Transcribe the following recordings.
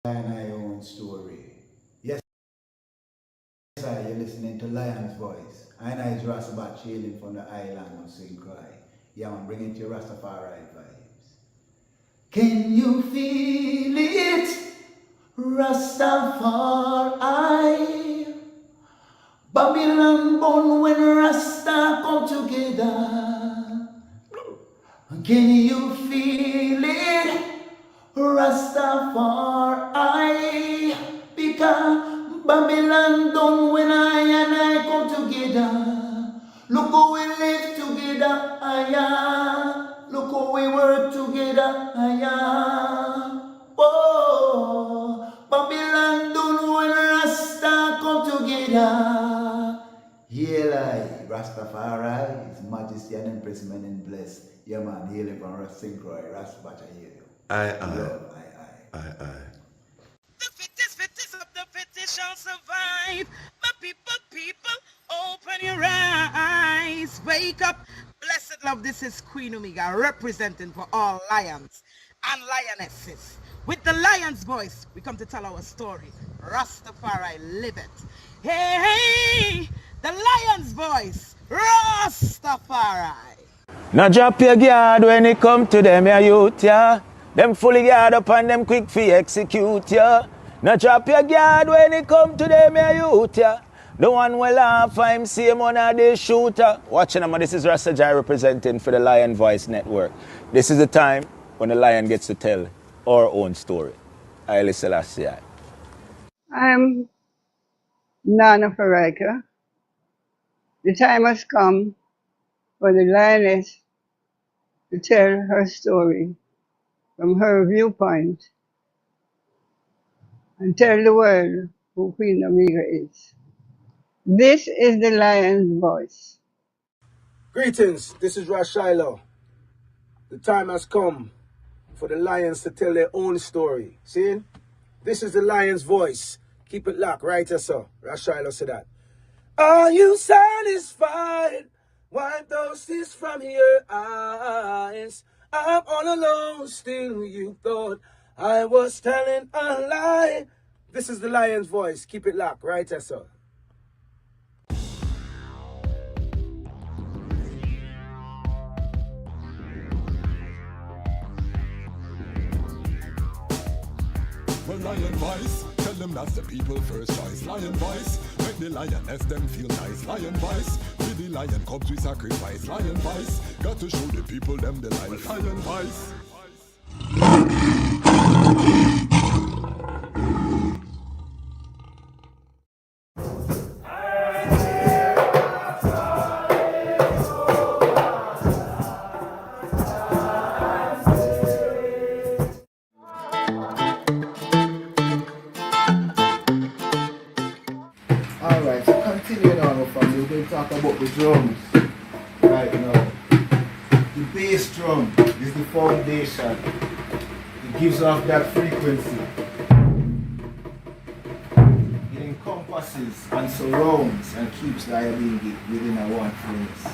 And I own story. Yes, sir, you're listening to Lion's Voice. And I is Rastabat chilling from the island of St. Croix. Yeah, I'm bringing to your Rastafari vibes. Can you feel it? Rastafari. Babylon born when Rasta come together. Can you feel it? Rastafari, because Babylon done when I and I come together. Look how we live together, aya. Look how we work together, aya. Oh, Babylon done when Rasta come together. Hail I, Rastafari, His Majesty and Empressment and bless. Yeah man, hail him from Rastafari, Rastafari, hail you. Love, aye. The fittest of the fittest shall survive. My people, open your eyes. Wake up. Blessed love, this is Queen Omega representing for all lions and lionesses. With the lion's voice, we come to tell our story. Rastafari, live it. Hey, the lion's voice, Rastafari. Now drop your guard when it come to them, ya youth, ya. Them fully guard up and them quick fi execute, ya. Now drop your guard when it come to them, ya youth, ya. The one will laugh, I'm same one of the shooter. Watching them, this is Rasta Jai representing for the Lion Voice Network. This is the time when the lion gets to tell our own story. Haile Selassie. I'm Nana Farika. The time has come for the lioness to tell her story from her viewpoint and tell the world who Queen Omega is. This is the lion's voice. Greetings, this is Rashilo. The time has come for the lions to tell their own story. See? This is the lion's voice. Keep it locked, right, sir? Rashilo said that. Are you satisfied? Wipe those tears from your eyes. I'm all alone, still you thought I was telling a lie. This is the lion's voice. Keep it locked, right, sir? Well, Lion Voice, tell them that's the people first choice. Lion Voice, make the lioness them feel nice. Lion Voice, with the lion cubs we sacrifice. Lion Voice, got to show the people them the life. Lion Voice. Alright, so continuing on with family, we're going to talk about the drums right now. The bass drum is the foundation. It gives off that frequency. It encompasses and surrounds and keeps the idea within a one place.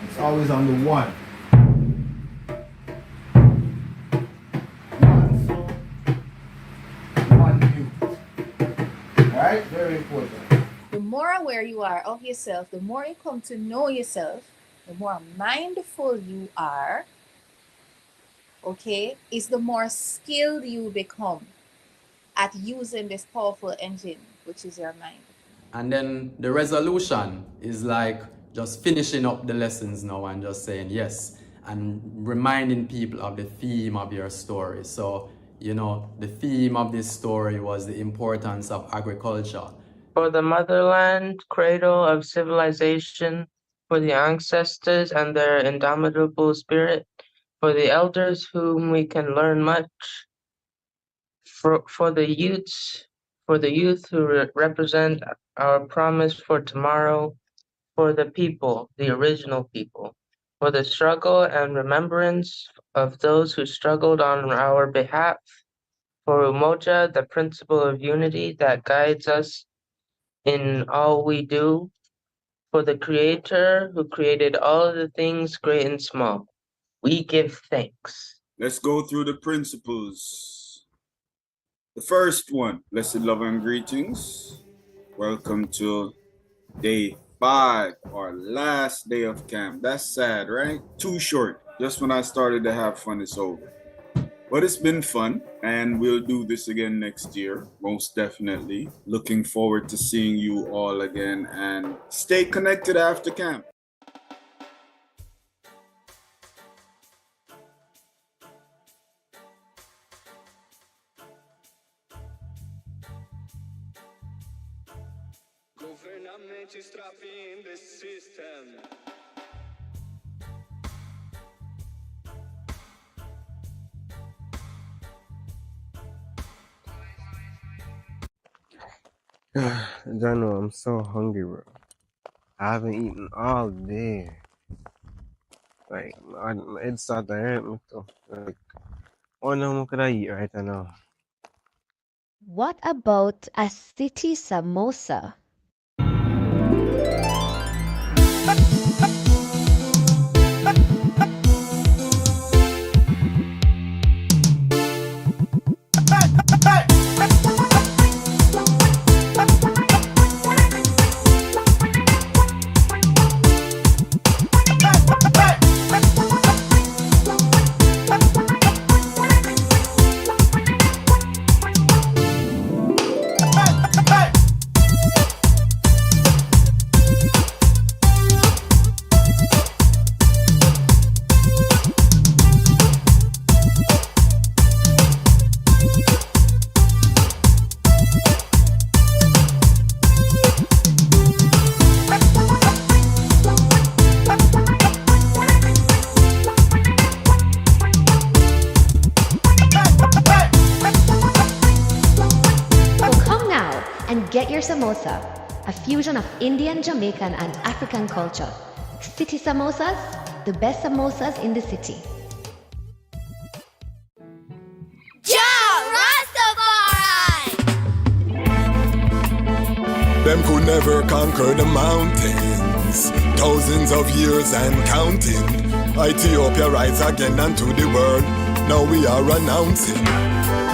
It's always on the one. One sound, one mute. Alright, very important. The more aware you are of yourself, the more you come to know yourself, the more mindful you are, okay, is the more skilled you become at using this powerful engine, which is your mind. And then the resolution is like just finishing up the lessons now and just saying yes, and reminding people of the theme of your story. So, you know, the theme of this story was the importance of agriculture. For the motherland, cradle of civilization, for the ancestors and their indomitable spirit, for the elders whom we can learn much, for the youth who represent our promise for tomorrow, for the people, the original people, for the struggle and remembrance of those who struggled on our behalf, for Umoja, the principle of unity that guides us in all we do, for the Creator who created all of the things great and small. We give thanks. Let's go through the principles. The first one, blessed love and greetings. Welcome to day 5, our last day of camp. That's sad, right? Too short. Just when I started to have fun, it's over. But it's been fun, and we'll do this again next year, most definitely. Looking forward to seeing you all again, and stay connected after camp. Government is trapping the system. Jano, I'm so hungry, bro. I haven't eaten all day. Like, my head started to hurt me too. Like, what now could I eat right now? What about a city samosa? Get your samosa, a fusion of Indian, Jamaican, and African culture. City samosas, the best samosas in the city. Rastafari! Them could never conquer the mountains. Thousands of years and counting. Ethiopia rise again unto the world. Now we are announcing.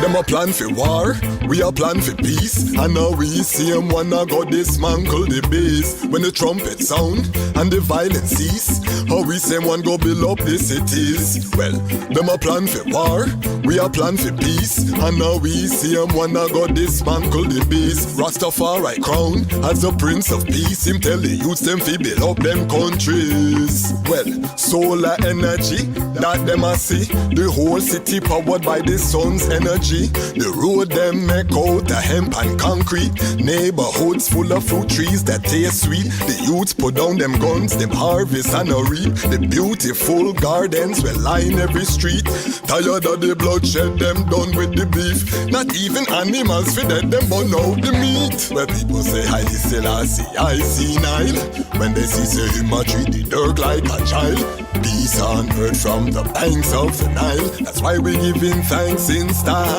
Them a plan for war, we a plan for peace. And now we see them wanna go dismantle the base. When the trumpet sound and the violence cease, how we say one go build up the cities. Well, them a plan for war, we a plan for peace. And now we see them wanna go dismantle the base. Rastafari crown as the Prince of Peace. Him tell the youths them fi build up them countries. Well, solar energy that them a see. The whole city powered by the sun's energy. The road them make out of hemp and concrete. Neighborhoods full of fruit trees that taste sweet. The youths put down them guns, them harvest and a reap. The beautiful gardens will line every street. Tired of the bloodshed, them done with the beef. Not even animals feed them burn out the meat. Where people say Haile Selassie, I see Nile. When they see say him a treat the dirt like a child. Peace on earth from the banks of the Nile. That's why we giving thanks in style.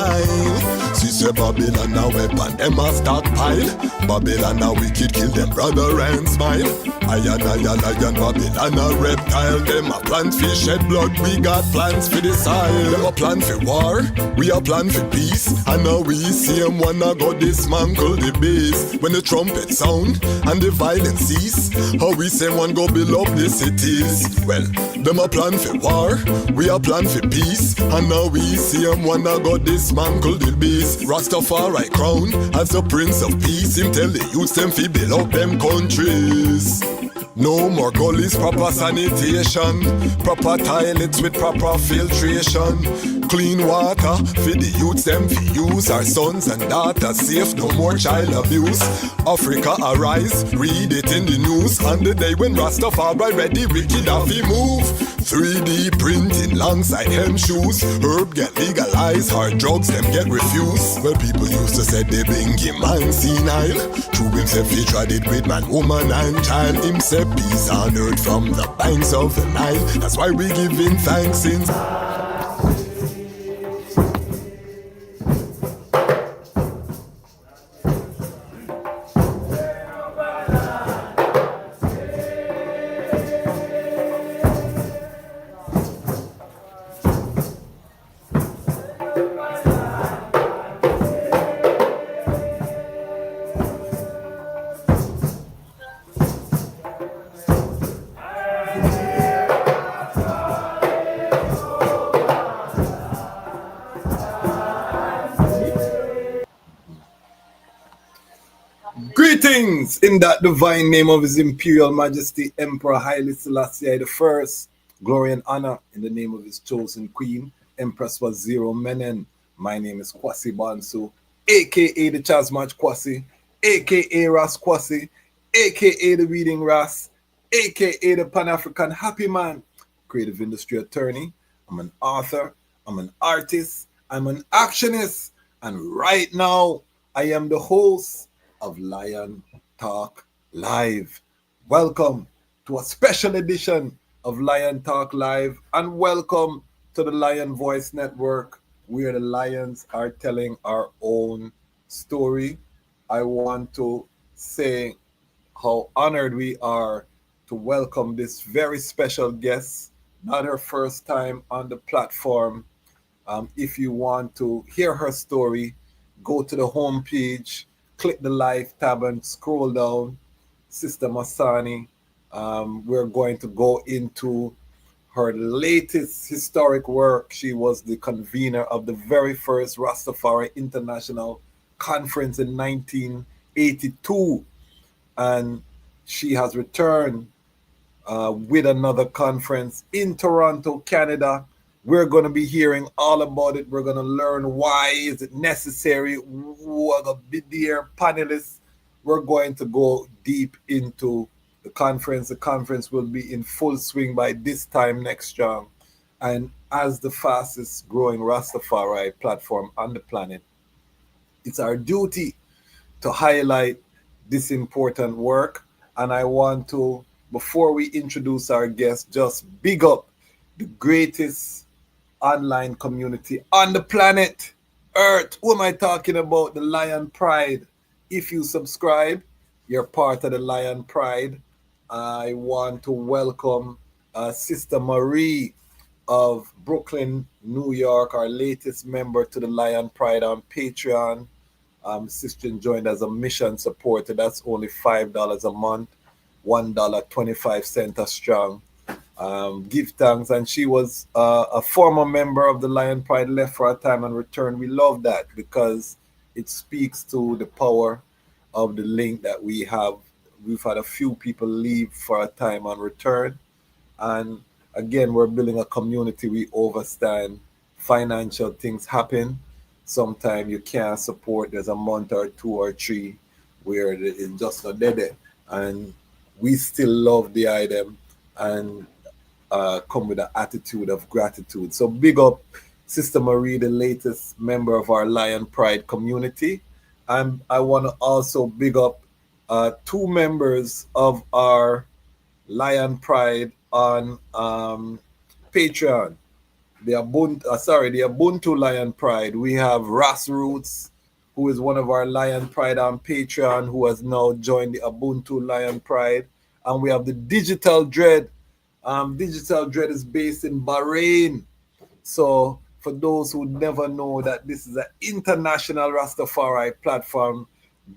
Sister Babylon a weapon, them a stockpile. Babylon a wicked, kill them brother and smile. Lion, Babylon a reptile. Them a plant fish, shed blood, we got plans for the soil. Them a plan for war, we a plan for peace. And now we see them wanna go dismantle the base. When the trumpet sound and the violence cease, how we say one go build up the cities. Well, them a plan for war, we a plan for peace. And now we see them wanna go dismantle the base. Rastafari crown as the Prince of Peace. Him tell the youths them fi build up them countries. No more gullies, proper sanitation. Proper toilets with proper filtration. Clean water for the youths them fi use. Our sons and daughters safe, no more child abuse. Africa arise, read it in the news. On the day when Rastafari ready, wicked have to move. 3D printing alongside hem shoes. Herb get legalized, hard drugs them get refused. Well, people used to say they bring him man senile. True himself he tried it with man, woman and child. Himself peace on earth from the banks of the Nile. That's why we giving thanks in. Greetings in that divine name of His Imperial Majesty Emperor Haile Selassie I. Glory and honor in the name of His chosen Queen, Empress Waziri Menen. My name is Kwasi Bansu, aka the Chasmach Kwasi, aka Ras Kwasi, aka the Reading Ras, aka the Pan-African Happy Man, creative industry attorney. I'm an author, I'm an artist, I'm an actionist, and right now I am the host of Lion Talk Live. Welcome to a special edition of Lion Talk Live, and welcome to the Lion Voice Network, where the lions are telling our own story. I want to say how honored we are to welcome this very special guest, not her first time on the platform. If you want to hear her story, go to the homepage, click the live tab and scroll down. Sister Masani, we're going to go into her latest historic work. She was the convener of the very first Rastafari International Conference in 1982, and she has returned with another conference in Toronto, Canada. We're going to be hearing all about it. We're going to learn why is it necessary, who are the dear panelists. We're going to go deep into the conference. The conference will be in full swing by this time next year. And as the fastest growing Rastafari platform on the planet, it's our duty to highlight this important work. And I want to, before we introduce our guest, just big up the greatest online community on the planet Earth. Who am I talking about? The Lion Pride. If you subscribe, you're part of the Lion Pride. I want to welcome Sister Marie of Brooklyn, New York, our latest member to the Lion Pride on Patreon. Sister joined as a mission supporter. That's only $5 a month, $1.25 a strong. Give thanks. And she was a former member of the Lion Pride, left for a time and returned. We love that because it speaks to the power of the link that we have. We've had a few people leave for a time and return. And again, we're building a community. We understand financial things happen. Sometimes you can't support. There's a month or two or three where it's just not dead. And we still love the item and come with an attitude of gratitude. So big up Sister Marie, the latest member of our Lion Pride community. And I want to also big up two members of our Lion Pride on Patreon. The Ubuntu Lion Pride. We have Ras Roots, who is one of our Lion Pride on Patreon, who has now joined the Ubuntu Lion Pride. And we have the Digital Dread. Digital Dread is based in Bahrain. So for those who never know that this is an international Rastafari platform,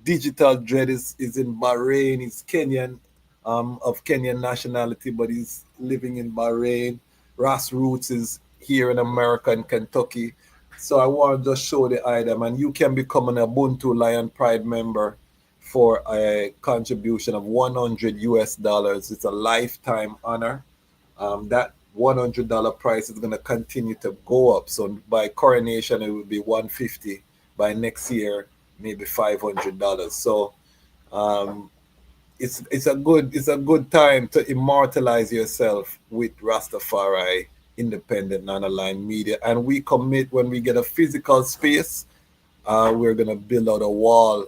Digital Dread is in Bahrain. He's Kenyan, of Kenyan nationality, but he's living in Bahrain. Ras Roots is here in America, in Kentucky. So I want to just show the item, and you can become an Ubuntu Lion Pride member for a contribution of $100. It's a lifetime honor. That $100 price is going to continue to go up. So by coronation, it will be $150. By next year, maybe $500. So it's a good time to immortalize yourself with Rastafari independent non-aligned media. And we commit, when we get a physical space, we're going to build out a wall,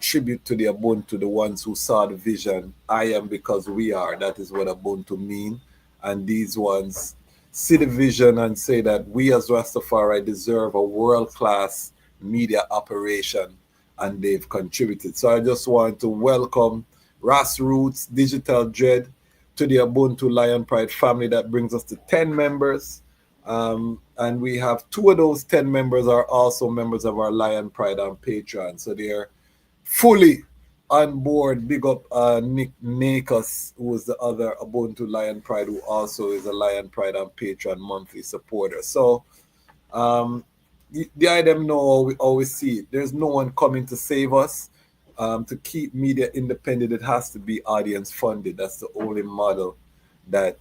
tribute to the Ubuntu, the ones who saw the vision. I am because we are. That is what Ubuntu mean. And these ones see the vision and say that we as Rastafari deserve a world-class media operation, and they've contributed. So I just want to welcome Ras Roots, Digital Dread, to the Ubuntu Lion Pride family. That brings us to 10 members. And we have 2 of those 10 members are also members of our Lion Pride on Patreon. So they're fully on board. Big up Nick Nakus, who is the other Ubuntu Lion Pride, who also is a Lion Pride on Patreon monthly supporter. So the item know we always see it. There's no one coming to save us. To keep media independent, it has to be audience funded. That's the only model that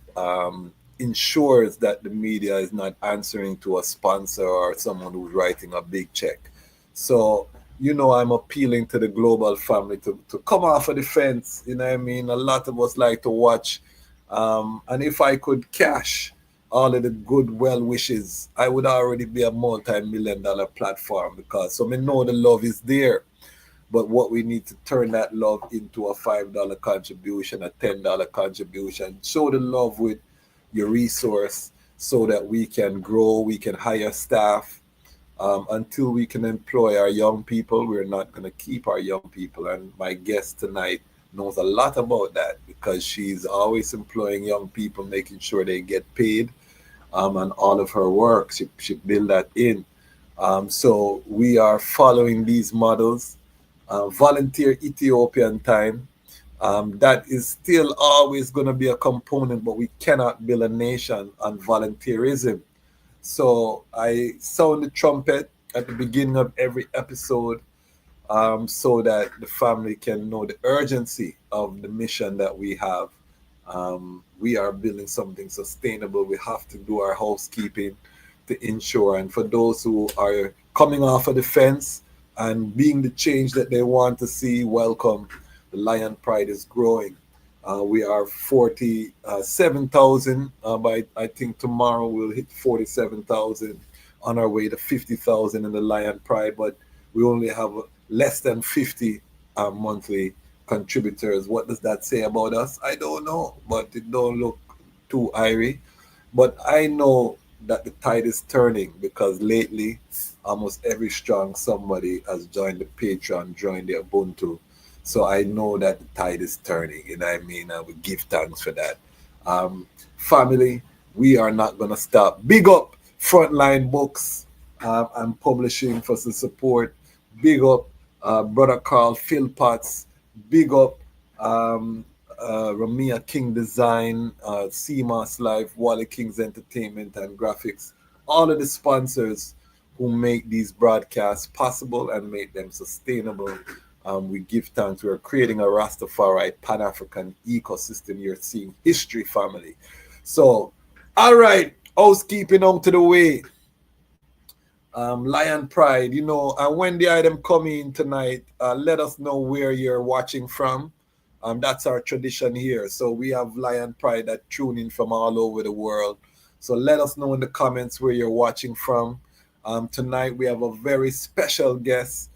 ensures that the media is not answering to a sponsor or someone who's writing a big check. So, I'm appealing to the global family to come off of the fence. You know what I mean? A lot of us like to watch. And if I could cash all of the good well wishes, I would already be a multi-million dollar platform because so I know the love is there. But what we need to turn that love into a $5 contribution, a $10 contribution. Show the love with your resource so that we can grow, we can hire staff. Until we can employ our young people, we're not going to keep our young people. And my guest tonight knows a lot about that because she's always employing young people, making sure they get paid. And all of her work, she built that in. So we are following these models. Volunteer Ethiopian time. That is still always going to be a component, but we cannot build a nation on volunteerism. So I sound the trumpet at the beginning of every episode so that the family can know the urgency of the mission that we have. We are building something sustainable. We have to do our housekeeping to ensure. And for those who are coming off of the fence and being the change that they want to see, welcome. The Lion Pride is growing. We are 47,000. By I think tomorrow we'll hit 47,000 on our way to 50,000 in the Lion Pride. But we only have less than 50 monthly contributors. What does that say about us? I don't know, but it don't look too airy. But I know that the tide is turning because lately almost every strong somebody has joined the Patreon, joined the Ubuntu. So I know that the tide is turning, you know what I mean? And we give thanks for that. Family, we are not going to stop. Big up Frontline Books and Publishing for some support. Big up Brother Carl Philpotts. Big up Ramia King Design, CMOS Life, Wally King's Entertainment and Graphics. All of the sponsors who make these broadcasts possible and make them sustainable. We give thanks. We're creating a Rastafari Pan-African ecosystem. You're seeing history, family. So, all right, housekeeping on to the way. Lion Pride, and when the item come in tonight, let us know where you're watching from. That's our tradition here. So we have Lion Pride that tune in from all over the world. So let us know in the comments where you're watching from. Tonight we have a very special guest,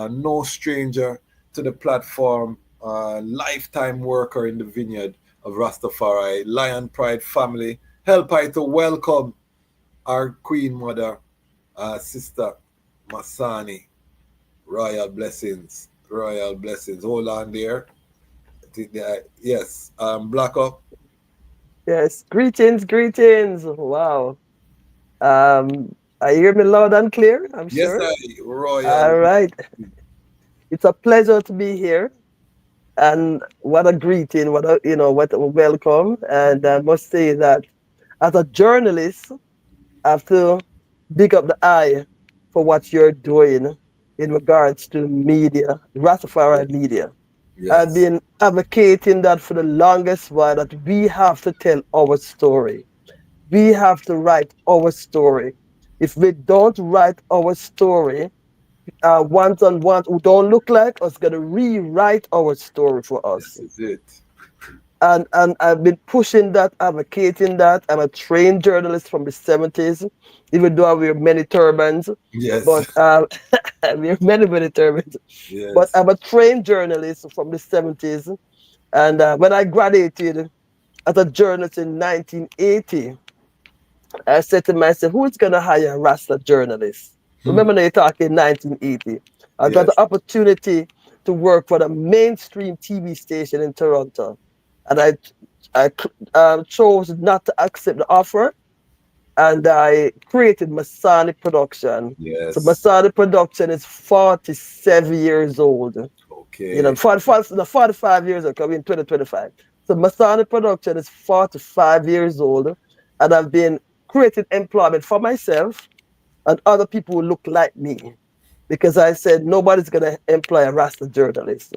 no stranger to the platform, lifetime worker in the vineyard of Rastafari, Lion Pride family. Help I to welcome our Queen Mother, Sister Masani. Royal blessings. Royal blessings. Hold on there. Yes. Black up. Yes. Greetings, greetings. Wow. I hear me loud and clear, I'm Yes, sure. Royal. All right. It's a pleasure to be here. And what a greeting, what a welcome. And I must say that as a journalist, I have to big up the eye for what you're doing in regards to media, Rastafari media. I've Yes. been advocating that for the longest while, that we have to tell our story. We have to write our story. If we don't write our story, ones on ones who don't look like us going to rewrite our story for us. This is it. And I've been pushing that, advocating that. I'm a trained journalist from the 70s, even though I wear many turbans. Yes. But I wear many turbans. Yes. But I'm a trained journalist from the 70s. And when I graduated as a journalist in 1980, I said to myself, who's going to hire a Rasta journalist? Remember, now you're talking 1980. I got the opportunity to work for the mainstream TV station in Toronto. And I chose not to accept the offer. And I created Masani Production. Yes. So Masani Production is 47 years old. Okay. 45 years ago, in 2025. So Masani Production is 45 years old. And I've been creating employment for myself and other people who look like me. because I said nobody's gonna employ a Rasta journalist,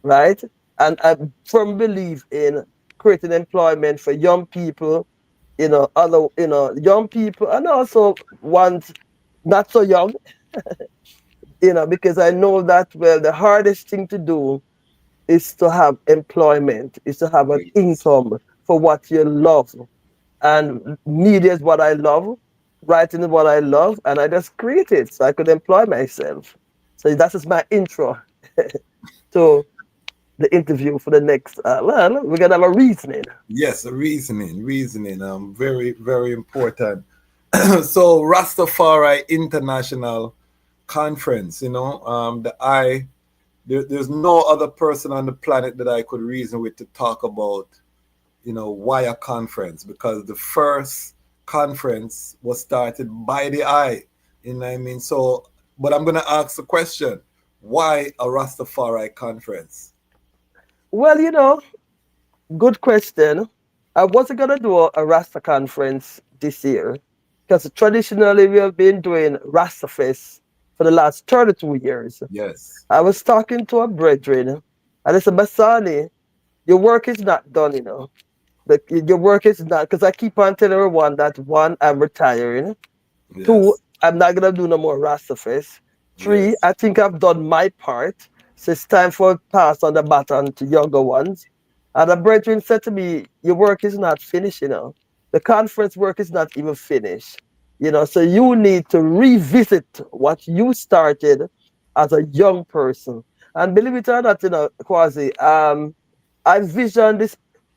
right? And I firmly believe in creating employment for young people, other, young people, and also ones not so young, because I know that, well, the hardest thing to do is to have employment, is to have an Yes. income for what you love. And media is what I love, writing is what I love, and I just created so I could employ myself. So that is my intro to the interview for the next. Well, we're gonna have a reasoning. Yes, reasoning. Very, very important. So Rastafari International Conference, there's no other person on the planet that I could reason with to talk about, why a conference, because the first conference was started by the I, you know what I mean? So, but I'm going to ask the question, why a Rastafari conference? Well, good question. I wasn't gonna do a Rasta conference this year because traditionally we have been doing Rastafest for the last 32 years. Yes. I was talking to a brethren, and I said, Masani, your work is not done. Your work is not, because I keep on telling everyone that, one, I'm retiring. Two, Yes. I'm not gonna do no more Rastafest. Three, Yes. I think I've done my part. So it's time for pass on the baton to younger ones. And the brethren said to me, your work is not finished. The conference work is not even finished. So you need to revisit what you started as a young person. And believe it or not, Kwasi, I visioned this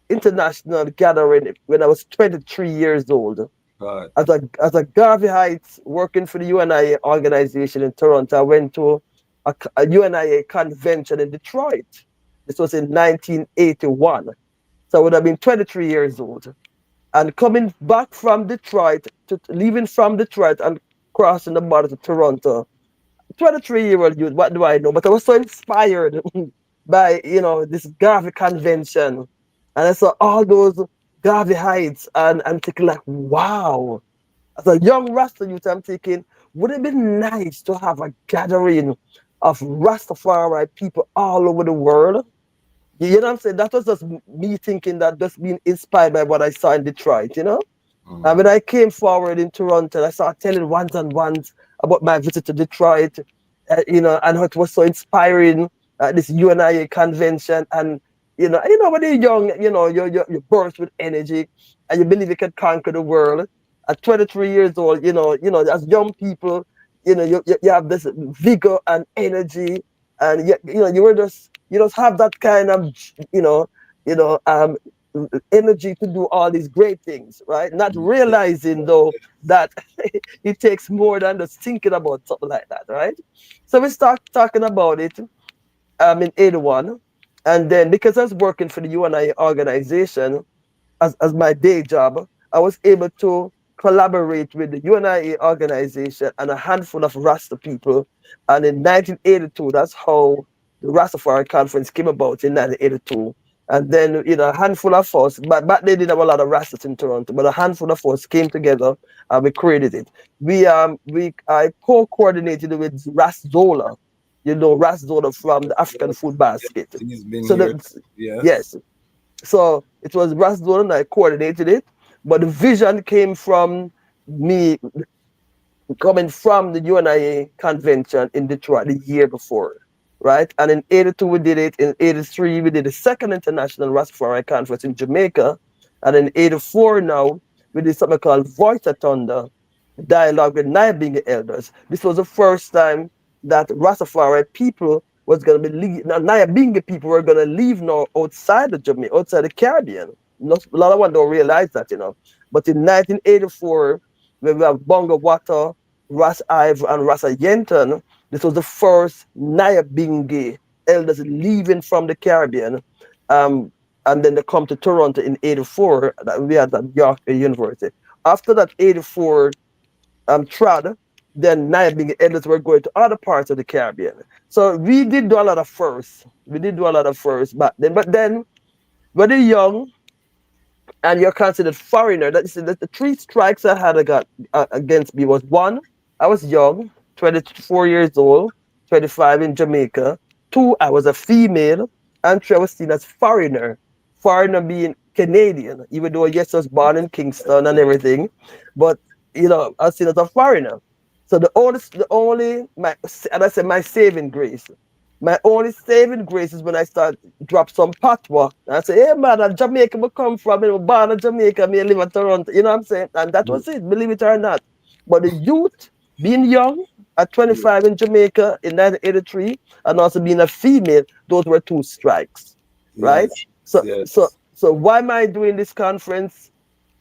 international gathering when I was 23 years old. God. As a Garvey Heights working for the UNIA organization in Toronto, I went to a UNIA convention in Detroit. This was in 1981. So I would have been 23 years old. And coming back from Detroit, leaving from Detroit and crossing the border to Toronto, 23-year-old youth, what do I know? But I was so inspired by, this Garvey convention. And I saw all those Garvey Heights, and I'm thinking like, wow. As a young Rasta youth, I'm thinking, would it be nice to have a gathering of Rastafari people all over the world? You know what I'm saying? That was just me thinking, that just being inspired by what I saw in Detroit. And when I came forward in Toronto, I started telling ones and ones about my visit to Detroit, and how it was so inspiring at this UNIA convention. And, when you're young, you're burst with energy and you believe you can conquer the world. At 23 years old, as young people, you have this vigor and energy. And, you just have that kind of, you know, you know, um, energy to do all these great things, right? Not realizing though that it takes more than just thinking about something like that, right? So we start talking about it in 81. And then because I was working for the UNI organization as my day job, I was able to collaborate with the UNIA organization and a handful of Rasta people. And in 1982, that's how the Rastafari conference came about in 1982. And then, a handful of us, but back then didn't have a lot of Rastas in Toronto, but a handful of us came together and we created it. I co-coordinated with Ras Zola, Ras Zola from the African Food Basket. He's been So here. that, Yes. yes, so it was Ras Zola and I coordinated it, but the vision came from me coming from the UNIA convention in Detroit the year before, right? And in 82 we did it. In 83 we did the second International Rastafari Conference in Jamaica. And in 84 now we did something called Voice of Thunder, dialogue with Nyabinga elders. This was the first time that Rastafari people was going to be now Nyabinga people were going to leave now outside of Jamaica, outside the Caribbean. A lot of one don't realize that. But in 1984, when we have Bongo Wata, Ras Ive, and Rasa Yenton, this was the first Nyabinga elders leaving from the Caribbean. And then they come to Toronto in 84. We had at York University. After that 84 trad, then Nyabinga elders were going to other parts of the Caribbean. So we did do a lot of firsts. We did do a lot of firsts back then. But then when you're young and you're considered foreigner, that is the three strikes I had against me was, one, I was young, 24 years old. 25 in Jamaica. 2, I was a female. And 3, I was seen as foreigner. Foreigner being Canadian, even though yes, I was born in Kingston and everything, but I was seen as a foreigner. So and I said my saving grace. My only saving grace is when I start drop some patois. I say, hey man, I'm Jamaica I come from, born in Jamaica, me live in Toronto. You know what I'm saying? And that was it, believe it or not. But the youth, being young at 25 in Jamaica in 1983, and also being a female, those were 2 strikes. Right? Yes. So so Yes. so why am I doing this conference?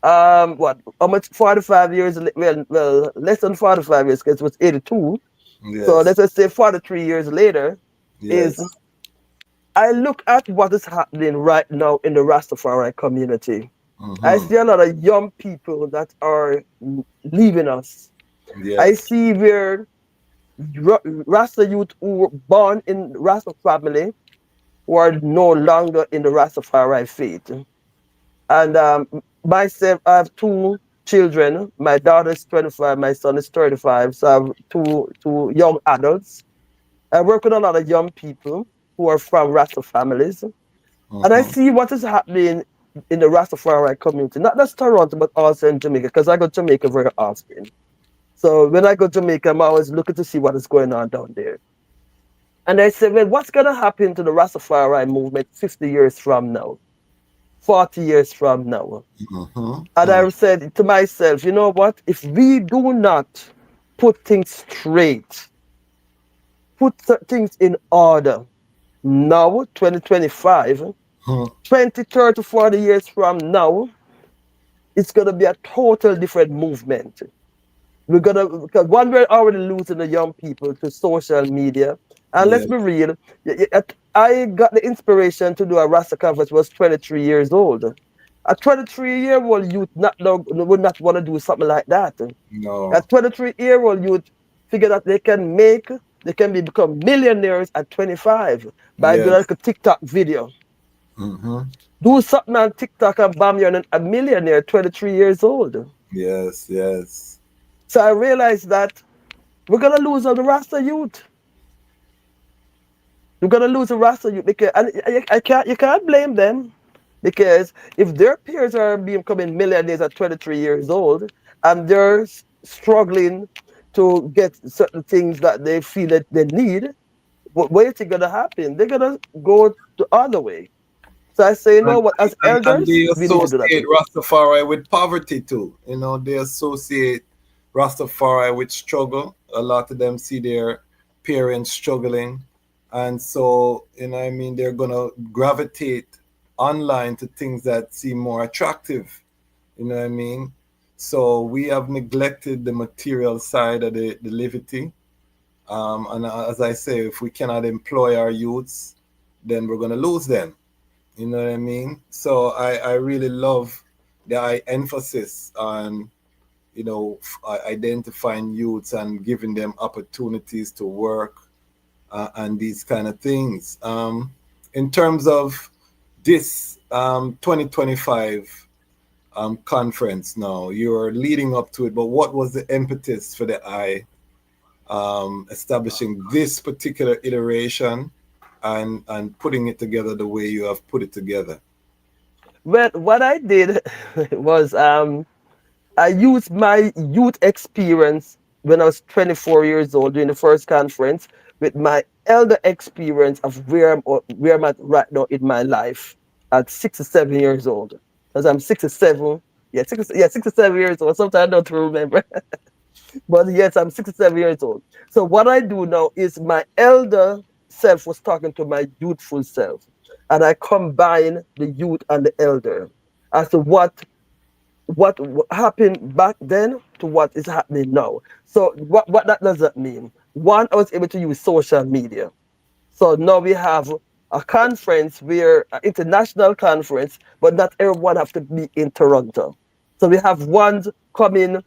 What? How much? 45 years? Well, less than 45 years because it was 82. So let's Yes. just say 43 years later. Is Yes. I look at what is happening right now in the Rastafari community. I Mm-hmm. see a lot of young people that are leaving us. I Yes. see where Rasta youth who were born in Rasta family who are no longer in the Rastafari faith. And myself, I have 2 children. My daughter is 25, my son is 35. So I have two young adults. I work with a lot of young people who are from Rasta families. And I Mm-hmm. see what is happening in the Rastafari community, not just Toronto, but also in Jamaica, because I go to Jamaica very often. So when I go to Jamaica, I'm always looking to see what is going on down there. And I said, well, what's going to happen to the Rastafari movement 50 years from now, 40 years from now? And Mm-hmm. I said to myself, you know what? If we do not put things straight, put things in order, now, 2025, Mm-hmm. 20, 30, 40 years from now, it's going to be a total different movement. Because one, we're already losing the young people to social media. And let's Yes. be real, I got the inspiration to do a Rasta conference was 23 years old. A 23-year-old youth would not want to do something like that. A No. 23-year-old youth figure that they can become millionaires at 25 by doing Yes. like a TikTok video. Mm-hmm. Do something on TikTok and bam, you're a millionaire, 23 years old. Yes. Yes. So I realized that we're gonna lose all the Rasta youth. We're gonna lose the Rasta youth because and you can't blame them because if their peers are becoming millionaires at 23 years old and they're struggling to get certain things that they feel that they need, what is it gonna happen? They're gonna go the other way. So I say, you know And, what, as and elders, they we need to do that associate too. Rastafari with poverty too. They associate Rastafari with struggle. A lot of them see their parents struggling. And so, I mean, they're going to gravitate online to things that seem more attractive. You know what I mean? So we have neglected the material side of the levity. And as I say, if we cannot employ our youths, then we're going to lose them. You know what I mean? So I really love the emphasis on, identifying youths and giving them opportunities to work and these kind of things. In terms of this 2025 conference now, you're leading up to it, but what was the impetus for the establishing this particular iteration and putting it together the way you have put it together? Well, what I did was I used my youth experience when I was 24 years old during the first conference with my elder experience of where I'm at right now in my life at 67 years old. Because I'm 67. Yeah, 67 years old. Sometimes I don't remember. But yes, I'm 67 years old. So what I do now is my elder self was talking to my youthful self. And I combine the youth and the elder as to what happened back then to what is happening now. So what that does that mean? One, I was able to use social media. So now we have a conference where an international conference, but not everyone have to be in Toronto. So we have ones coming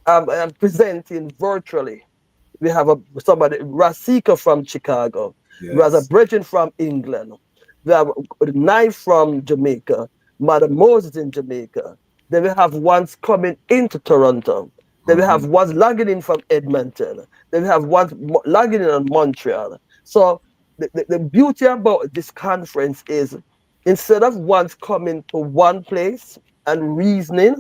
and presenting virtually. We have somebody, Rasika from Chicago. We have a Yes. Bridget from England. We have a Knife from Jamaica. Mother Moses in Jamaica. Then we have ones coming into Toronto. Then we have ones logging in from Edmonton. Then we have ones logging in on Montreal. So the beauty about this conference is instead of ones coming to one place and reasoning,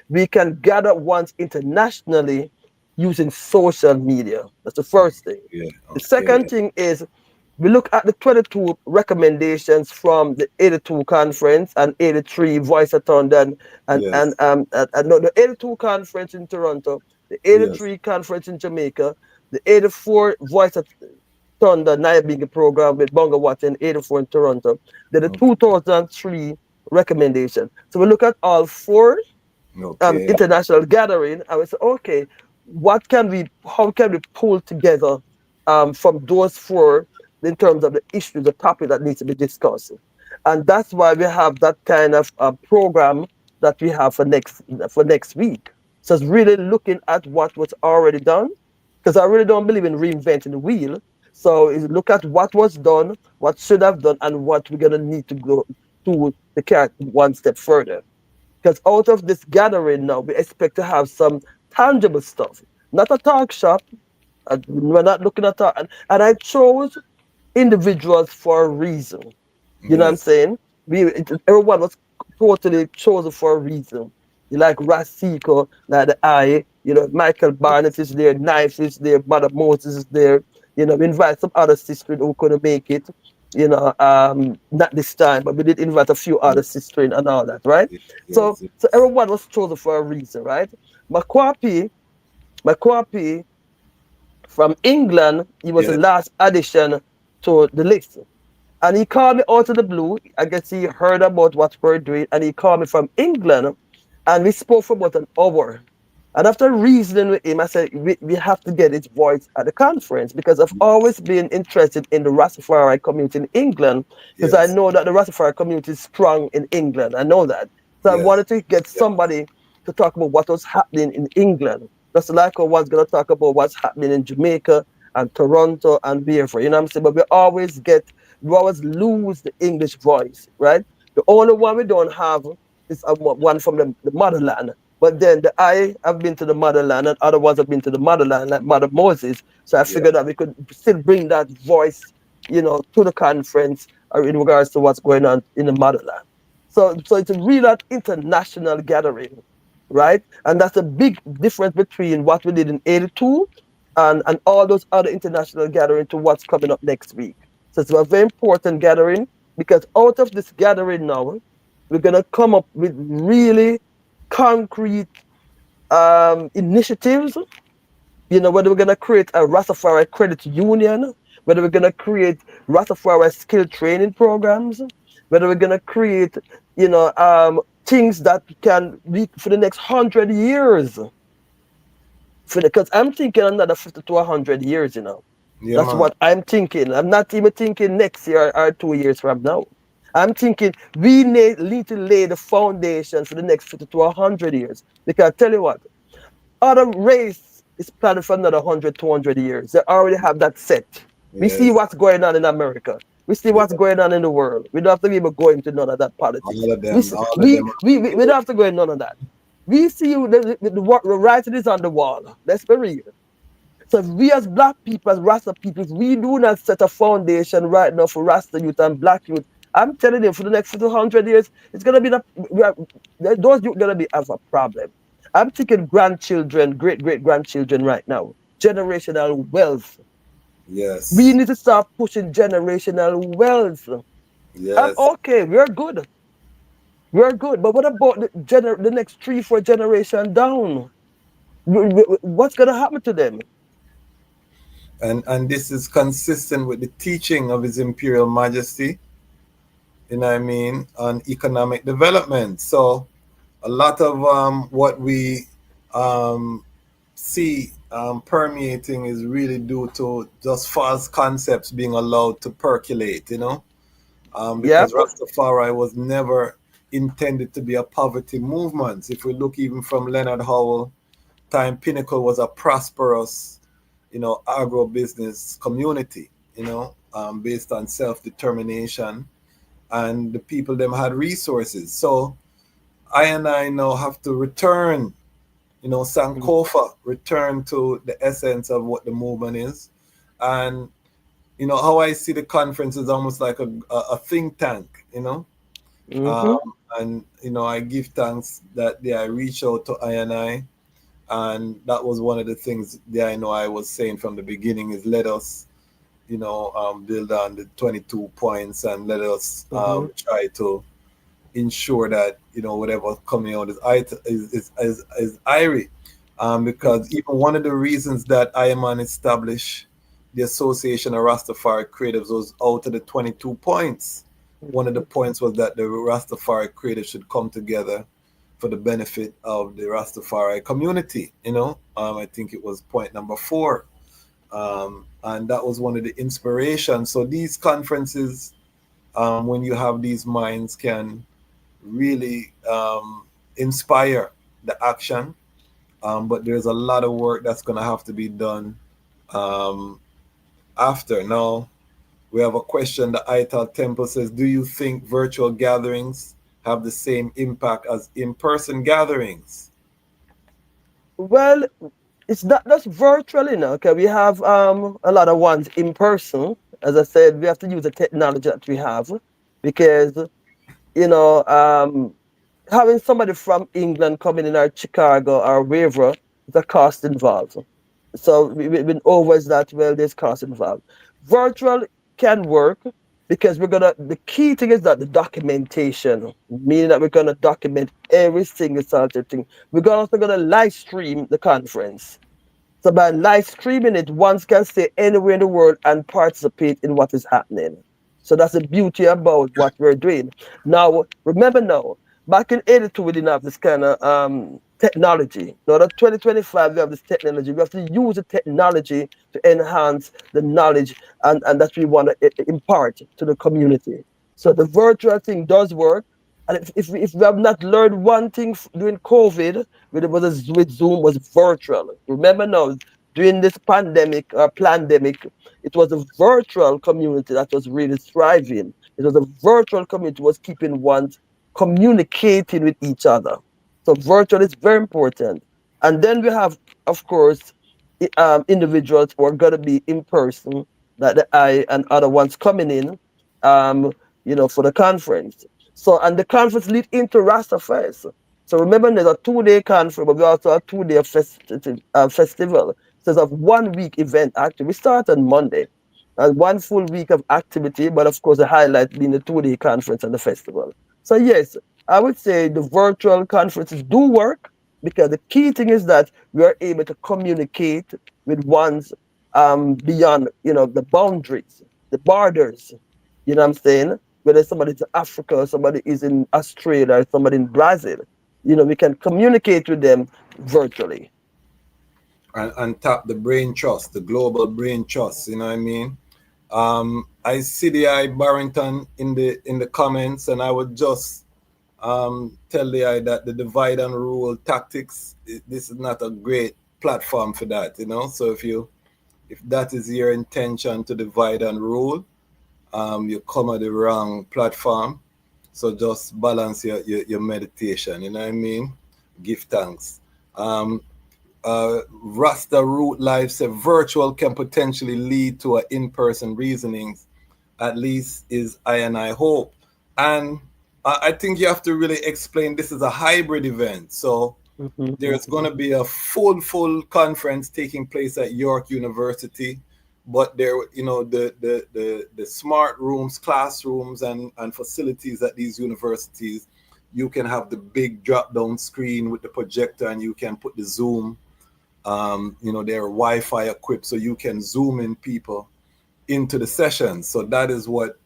we can gather ones internationally using social media. That's the first thing. The second thing is we look at the 22 recommendations from the 82 conference and 83 voice-a-thon and no, the 82 conference in Toronto, the 83 conference in Jamaica, the 84 voice-a-thon, the Naibiga program with Bonga Watt and 84 in Toronto, then the 2003 recommendation. So we look at all four international gathering and we say, okay, how can we pull together from those four in terms of the issue, the topic that needs to be discussed. And that's why we have that kind of program that we have for next week. So it's really looking at what was already done, because I really don't believe in reinventing the wheel. So it's look at what was done, what should have done, and what we're gonna need to go to carry one step further. Because out of this gathering now, we expect to have some tangible stuff, not a talk shop. We're not looking at that. And I chose individuals for a reason. You know what I'm saying? Everyone was totally chosen for a reason. You like Rasiko, like the Eye, Michael Barnett is there, Knives is there, Mother Moses is there. We invite some other sisters who couldn't make it. Not this time, but we did invite a few other sisters and all that, right? So everyone was chosen for a reason, right? Makwapi from England, he was the last addition to the list. And he called me out of the blue. I guess he heard about what we're doing, and he called me from England, and we spoke for about an hour. And after reasoning with him, I said, we have to get his voice at the conference, because I've always been interested in the Rastafari community in England, because I know that the Rastafari community is strong in England. I know that. So I wanted to get somebody to talk about what was happening in England. Just like I was going to talk about what's happening in Jamaica and Toronto and Beaufort. You know what I'm saying? But we always lose the English voice, right? The only one we don't have is one from the motherland. But then I have been to the motherland, and other ones have been to the motherland, like Mother Moses. So I figured that we could still bring that voice, to the conference in regards to what's going on in the motherland. So it's a real international gathering, right? And that's a big difference between what we did in 82 and all those other international gatherings to what's coming up next week. So it's a very important gathering, because out of this gathering now, we're going to come up with really concrete initiatives, whether we're going to create a Rastafari credit union, whether we're going to create Rastafari skill training programs, whether we're going to create, things that can be for the next 100 years. Because I'm thinking another 50 to 100 years, That's what I'm thinking. I'm not even thinking next year or 2 years from now. I'm thinking we need to lay the foundation for the next 50 to 100 years. Because I tell you what, other race is planning for another 100, 200 years. They already have that set. We see what's going on in America. We see what's going on in the world. We don't have to be able to go into none of that politics. We don't have to go into none of that. We see the writing is on the wall. Let's be real. So if we as Black people, as Rasta people, if we do not set a foundation right now for Rasta youth and Black youth, I'm telling you, for the next 200 years, it's gonna be those youth gonna have a problem. I'm thinking grandchildren, great-great-grandchildren right now. Generational wealth. Yes. We need to start pushing generational wealth. Yes. Okay, we're good. We're good. But what about the next 3-4 generations down? What's gonna happen to them? And this is consistent with the teaching of His Imperial Majesty, on economic development. So a lot of what we see permeating is really due to just false concepts being allowed to percolate, because Rastafari was never intended to be a poverty movement. If we look even from Leonard Howell, Time Pinnacle was a prosperous, agro-business community, based on self-determination, and the people them had resources. So I now have to return Sankofa returned to the essence of what the movement is. And, how I see the conference is almost like a think tank, Mm-hmm. And, I give thanks that I reach out to I. And that was one of the things that I know I was saying from the beginning is let us, build on the 22 points and let us Mm-hmm. try to ensure that whatever coming out is Irie, because even one of the reasons that Iman established the Association of Rastafari Creatives was out of the 22 points. One of the points was that the Rastafari creatives should come together for the benefit of the Rastafari community. I think it was point number 4, and that was one of the inspirations. So these conferences, when you have these minds, can really inspire the action. But there's a lot of work that's going to have to be done um, after. Now, we have a question. The Ital Temple says, do you think virtual gatherings have the same impact as in-person gatherings? Well, it's not just virtual, Okay, we have a lot of ones in person. As I said, we have to use the technology that we have because you know um, having somebody from England coming in or Chicago or wherever, is a cost involved. So we've been always that, well, there's cost involved. Virtual can work because the key thing is that the documentation, meaning that we're gonna document every single sort of thing. We're also gonna live stream the conference. So by live streaming it, one can stay anywhere in the world and participate in what is happening. So that's the beauty about what we're doing. Now, remember now, back in 82, we didn't have this kind of technology. Now that 2025, we have this technology. We have to use the technology to enhance the knowledge and that we want to impart to the community. So the virtual thing does work. And if we have not learned one thing during COVID, with Zoom was virtual. Remember now, during this pandemic or pandemic, it was a virtual community that was really thriving. It was a virtual community was keeping one communicating with each other. So virtual is very important. And then we have, of course, individuals who are going to be in person, that the I and other ones coming in, um, for the conference. So, and the conference lead into Rastafest. So remember, there's a 2-day conference, but we also have a 2-day festival. So it's a 1-week event, actually. We start on Monday. And 1 full week of activity, but of course, the highlight being the 2-day conference and the festival. So, yes, I would say the virtual conferences do work because the key thing is that we are able to communicate with ones beyond, the boundaries, the borders. You know what I'm saying? Whether somebody's in Africa, or somebody is in Australia, or somebody in Brazil, we can communicate with them virtually. And tap the brain trust, the global brain trust. You know what I mean? I see the I Barrington in the comments, and I would just tell the I that the divide and rule tactics. This is not a great platform for that. So if that is your intention to divide and rule, you come at the wrong platform. So just balance your meditation. You know what I mean? Give thanks. Rasta Root Life said virtual can potentially lead to an in-person reasonings. At least is I hope. And I think you have to really explain this is a hybrid event. So there's going to be a full conference taking place at York University. But there, the smart rooms, classrooms, and facilities at these universities, you can have the big drop-down screen with the projector, and you can put the Zoom. They're Wi-Fi equipped, so you can Zoom in people into the sessions. So that is what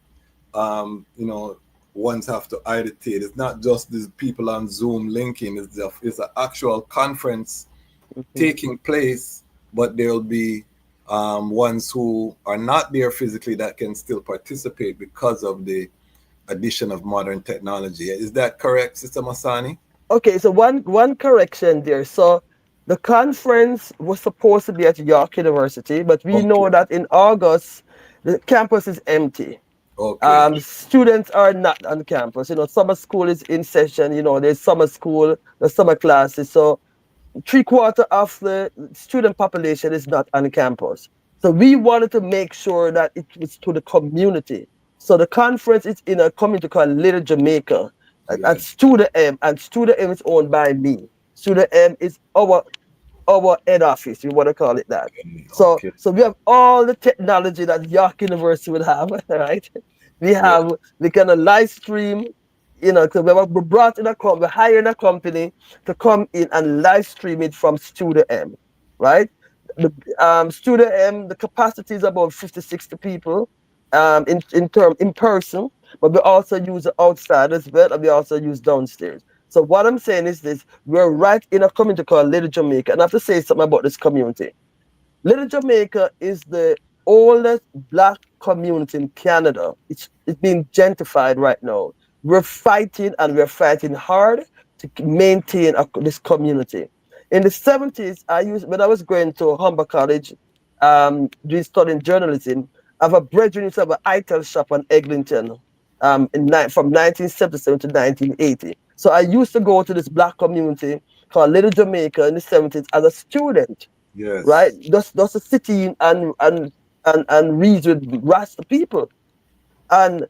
ones have to identify. It's not just these people on Zoom linking. It's an actual conference taking place, but there'll be ones who are not there physically that can still participate because of the addition of modern technology. Is that correct, Sister Masani? Okay, so one correction there. So the conference was supposed to be at York University, but we know that in August the campus is empty. Okay. Students are not on campus. Summer school is in session. There's summer school, there's summer classes. So 3/4 of the student population is not on campus. So we wanted to make sure that it was to the community. So the conference is in a community called Little Jamaica at Yes. Student M, and Student M is owned by me. Student M is our head office, you want to call it that. So Okay. so we have all the technology that York University would have, right? Yeah. We can live stream, so we brought in we hired a company to come in and live stream it from Studio M, right? The Studio M, the capacity is about 50, 60 people in person, but we also use outside as well, and we also use downstairs. So what I'm saying is this: we're right in a community called Little Jamaica, and I have to say something about this community. Little Jamaica is the oldest black community in Canada. It's being gentrified right now. We're fighting hard to maintain this community. In the 70s, when I was going to Humber College, doing studying journalism, I have a brethren who used to have an ITEL shop on Eglinton, from 1977 to 1980. So I used to go to this black community called Little Jamaica in the 70s as a student, right? Yes. Just a city and reads with Rasta people. And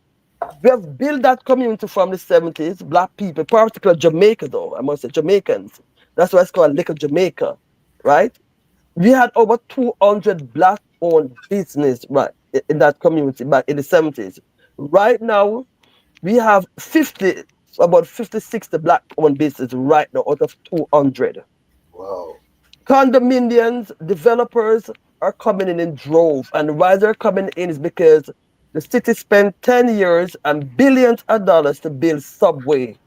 we have built that community from the 70s, black people, particularly Jamaica though, I must say Jamaicans. That's why it's called Little Jamaica, right? We had over 200 black owned business, right, in that community back in the 70s. Right now, we have about 50, 60 black owned business right now out of 200. Wow. Condominiums, developers are coming in droves, and why they're coming in is because the city spent 10 years and billions of dollars to build subway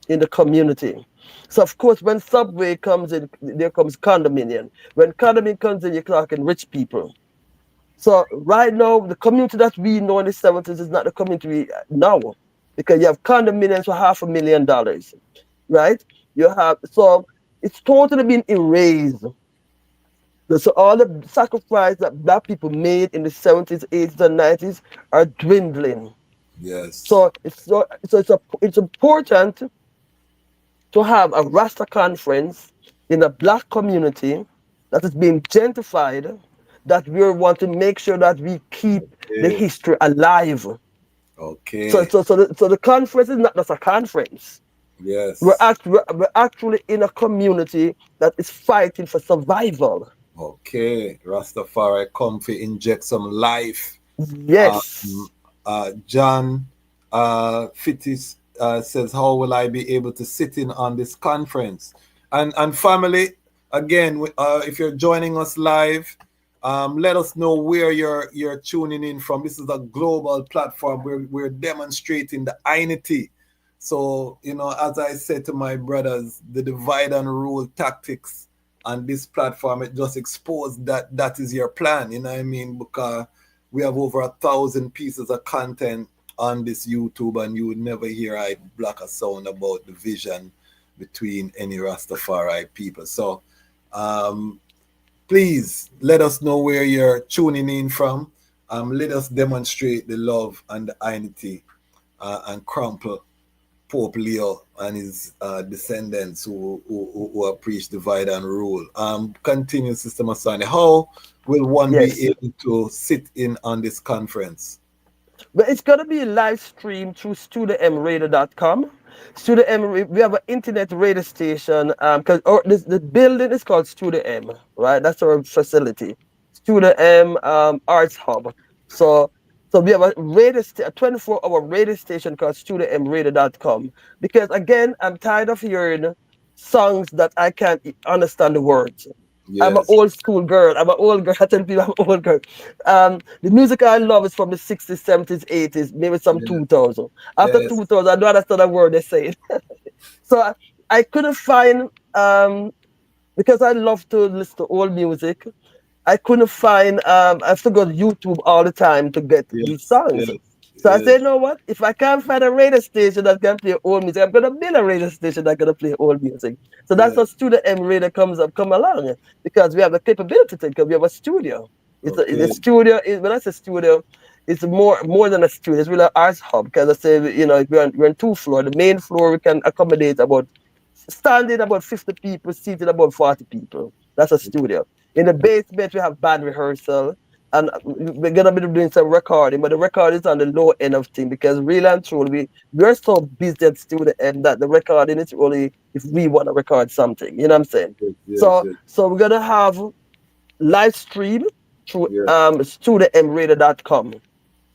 in the community. So of course, when subway comes in, there comes condominium. When condominium comes in, you're talking rich people. So right now, the community that we know in the 70s is not the community we now, because you have condominiums for $500,000, right? So it's totally been erased. So all the sacrifice that black people made in the 70s, 80s, and 90s are dwindling. Yes. So it's important to have a Rasta conference in a black community that is being gentrified, that we want to make sure that we keep the Okay. history alive. Okay. So the conference is not just a conference. We're Yes. actually in a community that is fighting for survival. Okay. Rastafari come to inject some life. Yes. John Fittis says, "How will I be able to sit in on this conference?" And family, again, if you're joining us live, let us know where you're tuning in from. This is a global platform where we're demonstrating the unity. So, as I said to my brothers, the divide and rule tactics on this platform, it just exposed that is your plan, you know what I mean? Because we have over 1,000 pieces of content on this YouTube, and you would never hear I block a sound about the vision between any Rastafari people. So please let us know where you're tuning in from. Let us demonstrate the love and the unity and crumple Pope Leo and his descendants who have preached divide and rule. Continue, Sister Masani. How will one be Yes. able to sit in on this conference? But it's going to be live streamed through studiomradio.com. Studio M, we have an internet radio station, because the building is called Studio M, right? That's our facility. Studio M Arts Hub. So we have a 24-hour radio station called studiomradio.com. Because again, I'm tired of hearing songs that I can't understand the words. I'm an Yes. old school girl. I'm an old girl. I tell people I'm an old girl. The music I love is from the 60s, 70s, 80s, maybe some Yes. 2000. After Yes. 2000, I don't understand a word they say. So I couldn't find, because I love to listen to old music, I couldn't find, I have to go to YouTube all the time to get these Yes. songs. Yes. So I Yes. said, you know what? If I can't find a radio station that can play old music, I'm gonna build a radio station that's gonna play old music. So that's Yes. how Studio M Radio come along, because we have the capability to, because we have a studio. The Okay. studio is, when I say studio, it's more than a studio. It's really an arts hub, because I say, we're on 2 floors. The main floor we can accommodate about standing about 50 people, seated about 40 people. That's a studio. In the basement, we have band rehearsal, and we're gonna be doing some recording, but the record is on the low end of thing because really and truly, we're so busy at studio end that the recording is only if we want to record something. You know what I'm saying? Yes, So, yes, so we're gonna have live stream through yes. studioemradio.com.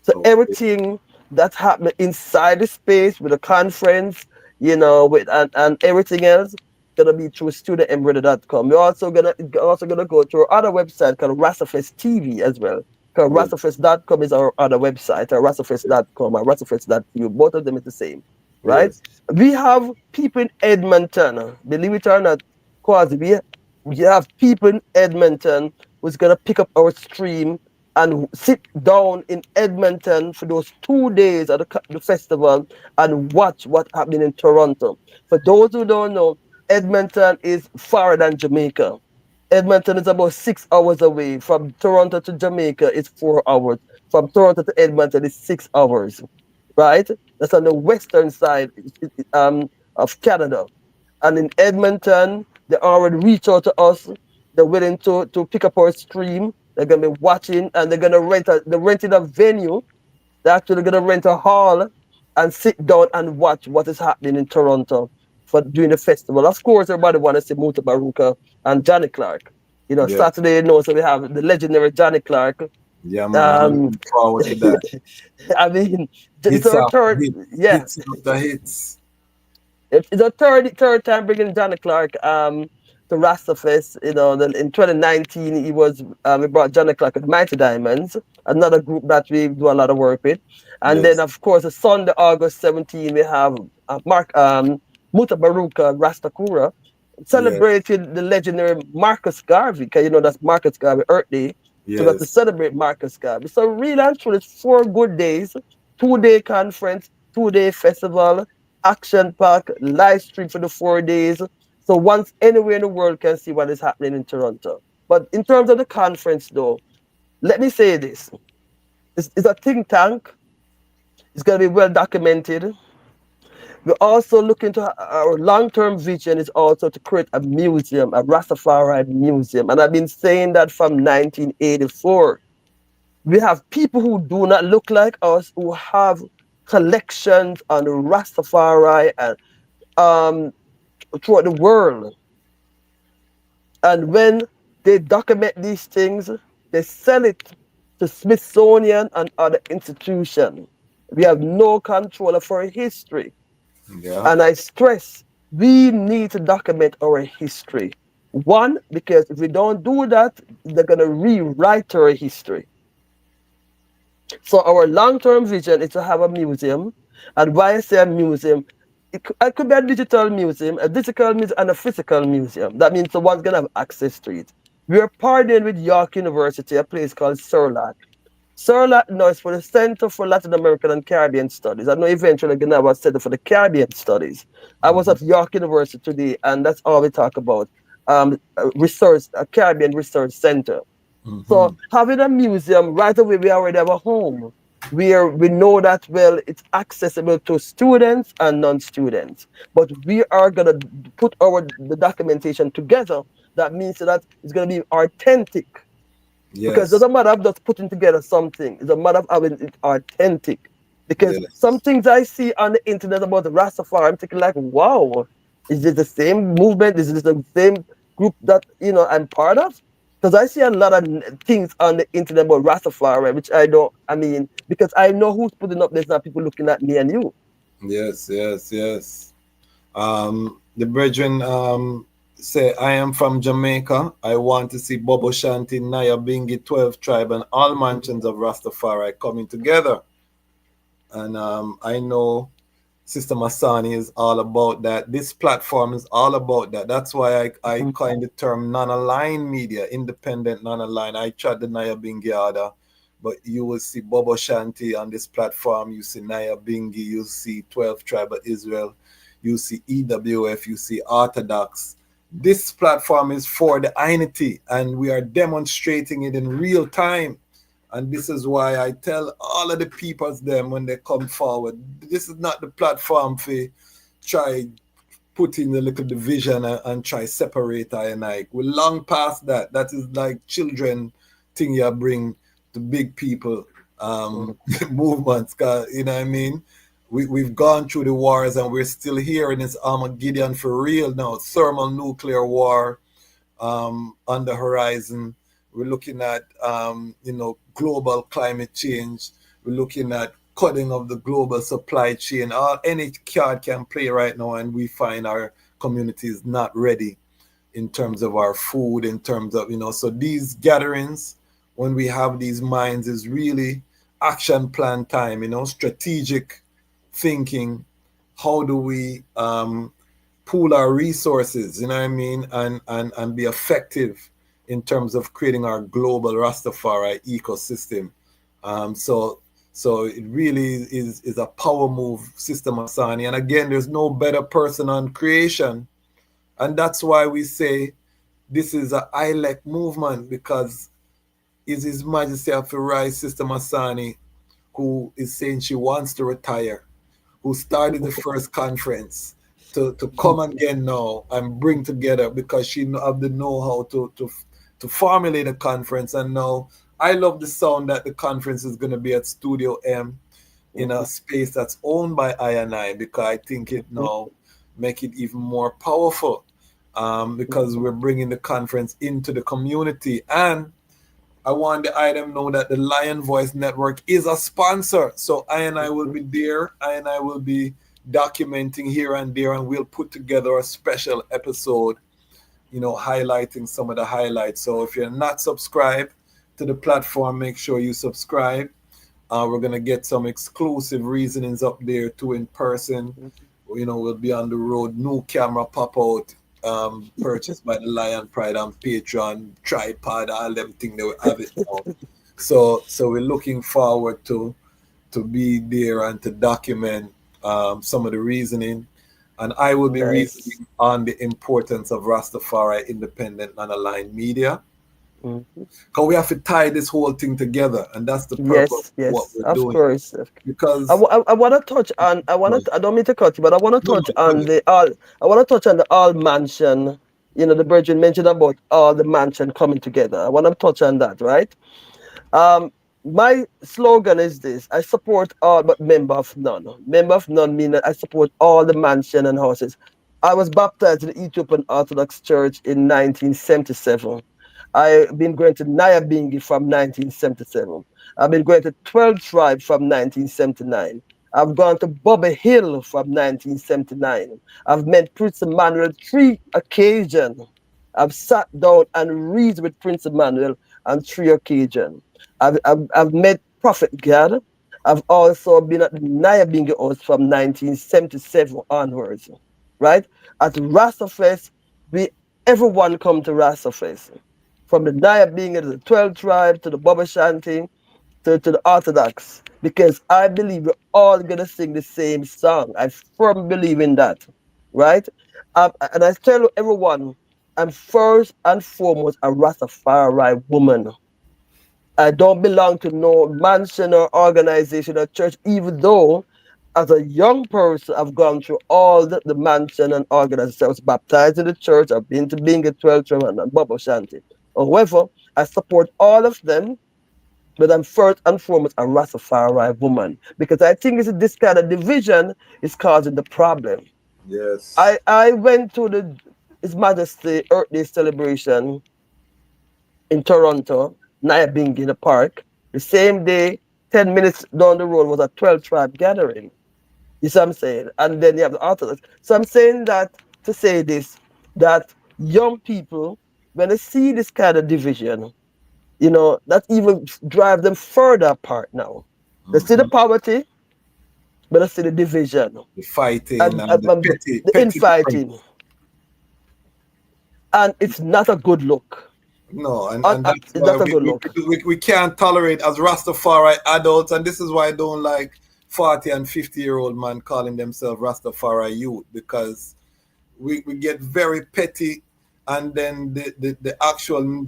So Okay. everything that's happening inside the space with the conference, with and everything else gonna be through studiotembrader.com. We're also gonna go to our other website called Rastafest TV as well. Because Yes, Rastafest.com is our other website, or Rastafest.com or Rastafest.eu. Both of them is the same, right? yes, We have people in Edmonton. Believe it or not, Quasi, we have people in Edmonton who's gonna pick up our stream and sit down in Edmonton for those 2 days at the festival and watch what's happening in Toronto. For those who don't know, Edmonton is farther than Jamaica. Edmonton is about 6 hours away. From Toronto to Jamaica is 4 hours. From Toronto to Edmonton is 6 hours, right? That's on the western side of Canada. And in Edmonton, they already reach out to us. They're willing to pick up our stream. They're gonna be watching, and they're renting a venue. They're actually gonna rent a hall and sit down and watch what is happening in Toronto for during the festival. Of course, everybody wanna see Muta Baruka and Johnny Clark. yes. Saturday, so we have the legendary Johnny Clark. Yeah, man, I'm looking forward to that. I mean, it's Hits our after third, hits, yeah. hits after hits. It's the third time bringing Johnny Clark to Rastafest. In 2019 we brought Johnny Clark with Mighty Diamonds, another group that we do a lot of work with. And then Yes, of course Sunday, August 17, we have Mark Muta Baruka Rastakura yes, celebrating the legendary Marcus Garvey, because that's Marcus Garvey Earth Day. So we have to yes, celebrate Marcus Garvey. So really and truly, it's 4 good days, 2-day conference, 2-day festival, action pack, live stream for the 4 days. So once anywhere in the world can see what is happening in Toronto. But in terms of the conference, though, let me say this: it's a think tank. It's going to be well documented. We're also looking to our long-term vision is also to create a museum, a Rastafari museum, and I've been saying that from 1984. We have people who do not look like us who have collections on Rastafari and throughout the world. And when they document these things, they sell it to Smithsonian and other institutions. We have no control of our history. yeah, And I stress, we need to document our history. One, because if we don't do that, they're going to rewrite our history. So our long-term vision is to have a museum. And why I say a museum, it could be a digital museum, a digital museum, and a physical museum. That means someone's going to have access to it. We are partnering with York University, a place called CERLAC. CERLAC now is for the Center for Latin American and Caribbean Studies. I know eventually going to have a Center for the Caribbean Studies. I was at York University today, and that's all we talk about. Research, a Caribbean Research Center. So having a museum right away, we already have a home where we know that it's accessible to students and non-students. But we are gonna put the documentation together. That means that it's gonna be authentic. Because it yes, doesn't matter of just putting together something. It's a matter of having it authentic. Because yes, some things I see on the internet about the Rastafari, I'm thinking like, wow, is this the same movement? Is this the same group that I'm part of? Because I see a lot of things on the internet about Rastafari, which because I know who's putting up. There's not people looking at me and you. yes, yes, yes. The brethren say, I am from Jamaica. I want to see Bobo Shanti, Naya Bingi, 12 tribe, and all mansions of Rastafari coming together. And I know Sister Masani is all about that. This platform is all about that. That's why I coined the term non-aligned media, independent non-aligned. I tried the Naya Bingi order, but you will see Bobo Shanti on this platform. You see Naya Bingi, you see 12 Tribe of Israel, you see EWF, you see Orthodox. This platform is for the unity, and we are demonstrating it in real time. And this is why I tell all of the peoples them when they come forward, this is not the platform for try put in a little division and try separate I and I. We're long past that. That is like children thing you bring to big people movements. You know what I mean? We've gone through the wars and we're still here in this Armageddon for real now. Thermal nuclear war on the horizon. We're looking at global climate change. We're looking at cutting of the global supply chain. Any card can play right now, and we find our communities not ready in terms of our food, in terms of, so these gatherings, when we have these minds, is really action plan time, strategic thinking. How do we pool our resources, you know what I mean, and be effective in terms of creating our global Rastafari ecosystem. So it really is a power move, Sister Masani. And again, there's no better person on creation. And that's why we say this is a ILEC movement, because it's His Majesty of the Rise, Sister Masani, who is saying she wants to retire, who started the first conference, to come again now and bring together, because she have the know-how to formulate a conference. And now I love the sound that the conference is going to be at Studio M in a space that's owned by I&I, because I think it now make it even more powerful, because we're bringing the conference into the community. And I want the item know that the Lion Voice Network is a sponsor. So I will be there. I will be documenting here and there, and we'll put together a special episode, highlighting some of the highlights. So if you're not subscribed to the platform, make sure you subscribe. We're going to get some exclusive reasonings up there too in person. We'll be on the road, new camera pop out, purchased by the Lion Pride and Patreon, tripod, all them things they will have it now. So we're looking forward to be there and to document some of the reasoning. And I will be reasoning on the importance of Rastafari independent and aligned media. Because we have to tie this whole thing together, and that's the purpose of what we're doing. Of course. Because I want to touch on. I don't mean to cut you, but I want to touch on the all. I want to touch on the all mansion. The Virgin mentioned about all the mansion coming together. I want to touch on that, right? My slogan is this: I support all but member of none. Member of none means that I support all the mansion and houses. I was baptized in the Ethiopian Orthodox Church in 1977. I've been going to Nyabingi from 1977. I've been going to 12 Tribe from 1979. I've gone to Bobby Hill from 1979. I've met Prince Emmanuel 3 occasions. I've sat down and read with Prince Emmanuel on 3 occasions. I've met Prophet God. I've also been at the Nyabingi House from 1977 onwards, right? At Rastafest, everyone come to Rastafest. From the Nyabingi to the 12 Tribe to the Baba Shanti to the Orthodox, because I believe we're all gonna sing the same song. I firmly believe in that, right? And I tell everyone, I'm first and foremost a Rastafari woman. I don't belong to no mansion or organization or church, even though as a young person, I've gone through all the mansion and organizations. I was baptized in the church. I've been to Binga 12 Tribe and Baba Shanti. However, I support all of them, but I'm first and foremost a Rastafari woman, because I think this kind of division is causing the problem. Yes. I went to His Majesty Earth Day celebration in Toronto, Nyabingi in the park. The same day, 10 minutes down the road was a 12 Tribe gathering. You see what I'm saying? And then you have the Orthodox. So I'm saying that to say this, that young people, when they see this kind of division, that even drive them further apart now. They see the poverty, but they see the division. The fighting and the petty infighting. And it's not a good look. No, and that's why we can't tolerate as Rastafari adults, and this is why I don't like 40 and 50-year-old man calling themselves Rastafari youth, because we get very petty, and then the actual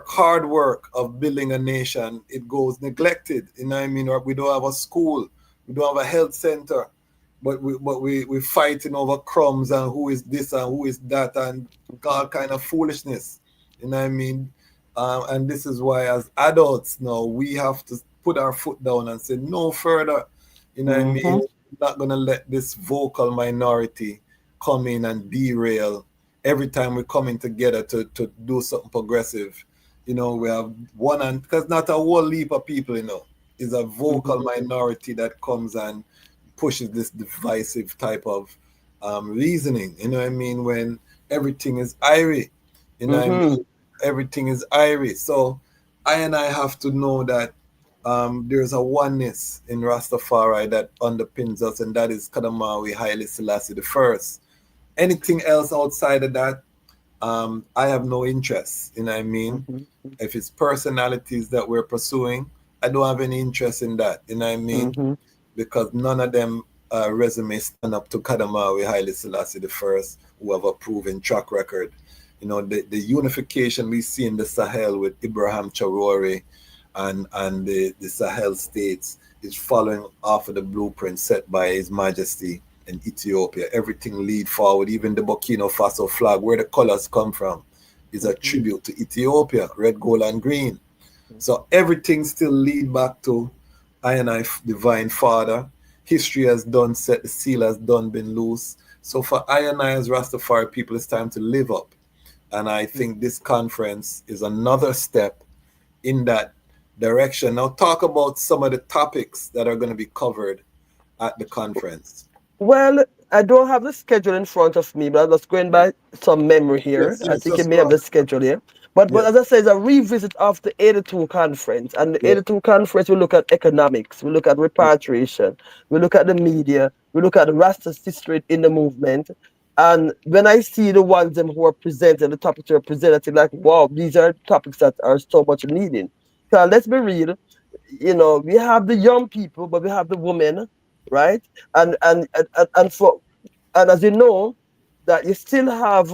hard work of building a nation, it goes neglected. You know what I mean? We don't have a school, we don't have a health center, but we fighting over crumbs and who is this and who is that and all kind of foolishness. You know what I mean? And this is why, as adults now, we have to put our foot down and say no further. You know what I mean? Mm-hmm. We're not gonna let this vocal minority come in and derail every time we're coming together to do something progressive. You know, we have one, and because not a whole heap of people, you know, is a vocal minority that comes and pushes this divisive type of reasoning. You know what I mean? When everything is irie, you know what I Mm-hmm. mean? Everything is irie. So I and I have to know that there's a oneness in Rastafari that underpins us, and that is Kadamawi Haile Selassie the First. Anything else outside of that, I have no interest. You know what I mean? If it's personalities that we're pursuing, I don't have any interest in that. You know what I mean? Mm-hmm. Because none of them resumes stand up to Kadamawi Haile Selassie the First, who have a proven track record. You know, the unification we see in the Sahel with Ibrahim Traore and the Sahel states is following after the blueprint set by His Majesty in Ethiopia. Everything lead forward, even the Burkina Faso flag, where the colors come from, is a tribute to Ethiopia, red, gold, and green. So everything still lead back to I and I, Divine Father. History has done set, the seal has done been loose. So for I and I as Rastafari people, it's time to live up. And I think this conference is another step in that direction. Now talk about some of the topics that are going to be covered at the conference. Well, I don't have the schedule in front of me, but I'm just going by some memory here. Yes, I yes, think you just may go have on. the schedule here. But as Yes, I say, it's a revisit of the 82 conference. And the yes, 82 conference, we look at economics, we look at repatriation, we look at the media, we look at the Rasta history in the movement. And when I see the ones them who are presented, the topics are presented, I think like, wow, these are topics that are so much needed. So let's be real, you know, we have the young people, but we have the women, right? And for and as you know, that you still have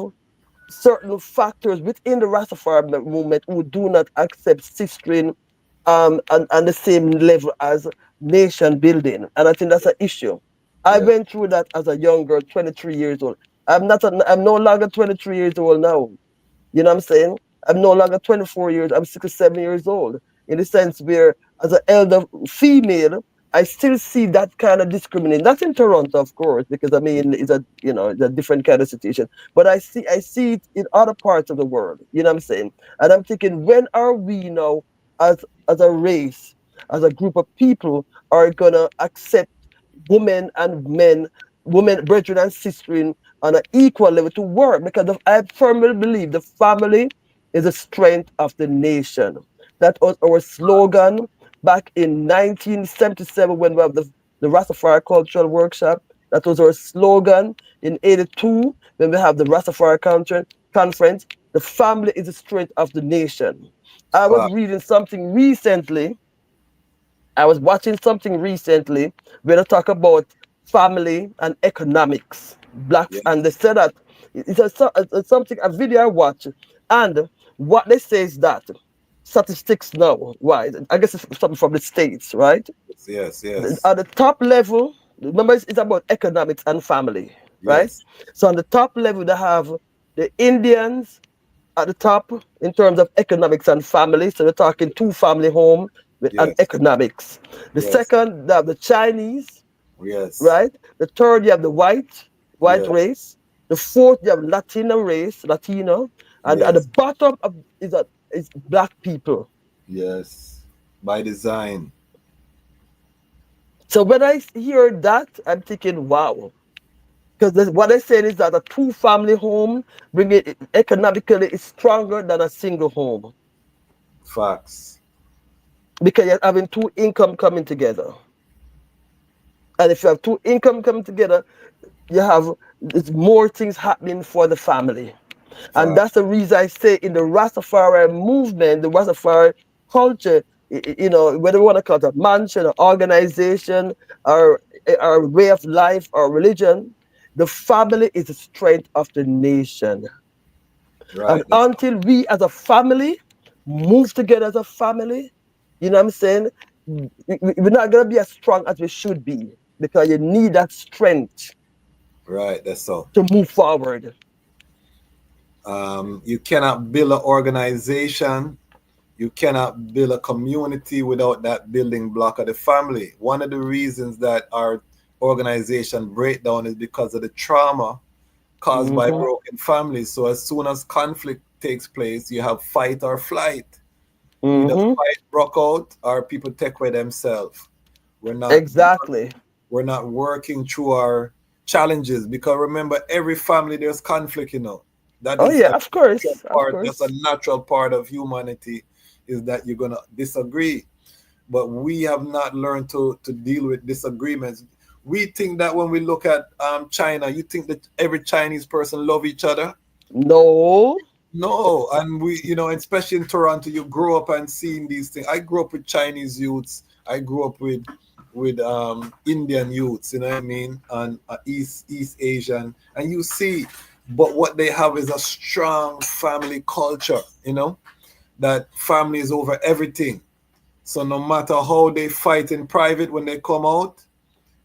certain factors within the Rastafari movement who do not accept sistering and the same level as nation building. And I think that's an issue. I yes. went through that as a young girl, 23 years old. I'm no longer 23 years old now. You know what I'm saying? I'm no longer 24 years, I'm 67 years old. In the sense where, as an elder female, I still see that kind of discrimination. That's in Toronto, of course, because I mean it's a it's a different kind of situation. But I see it in other parts of the world. You know what I'm saying? And I'm thinking, when are we now, as a race, as a group of people, are gonna accept women and men, women, brethren and sisters on an equal level to work? Because I firmly believe the family is the strength of the nation. That was our slogan back in 1977 when we have the Rastafari Cultural Workshop. That was our slogan in 82 when we have the Rastafari Conference. The family is the strength of the nation. I was Fuck. reading something recently. I was watching something recently where they talk about family and economics. Blacks, Yeah, and they said that it's something, a video I watched, and what they say is that statistics now, right? I guess it's something from the States, right? yes, yes, At the top level, remember it's about economics and family, right? yes, So on the top level, they have the Indians at the top in terms of economics and family. So we're talking two family home and yes, economics. The yes, second, they have the Chinese, yes, right? The third, you have the white yes, race. The fourth, you have Latino race, Latino, and at the yes, bottom is black people. yes. By design. So when I hear that, I'm thinking, wow. Because what they're saying is that a two family home bring it economically is stronger than a single home Facts. because you're having two income coming together. And if you have two income coming together, you have it's more things happening for the family. And Facts. that's the reason I say in the Rastafari movement, the Rastafari culture, whether we want to call it a mansion, or organization, or way of life, or religion, the family is the strength of the nation. And Right. That's until we as a family move together as a family, you know what I'm saying? We're not going to be as strong as we should be. because you need that strength Right, that's so. to move forward. You cannot build an organization, you cannot build a community without that building block of the family. One of the reasons that our organization breakdown is because of the trauma caused by Mm-hmm. broken families. So as soon as conflict takes place, you have fight or flight. Either Mm-hmm. fight broke out or people take away themselves. We're not Exactly. we're not working through our challenges because remember every family there's conflict, that Oh is yeah, a of course, of part, that's a course. natural part of humanity, is that you're gonna disagree, but we have not learned to deal with disagreements. We think that when we look at China, you think that every Chinese person love each other. No. No, and we, especially in Toronto, you grow up and seeing these things. I grew up with Chinese youths. I grew up with Indian youths. You know what I mean, and East Asian, and you see, but what they have is a strong family culture. That family is over everything. So no matter how they fight in private, when they come out,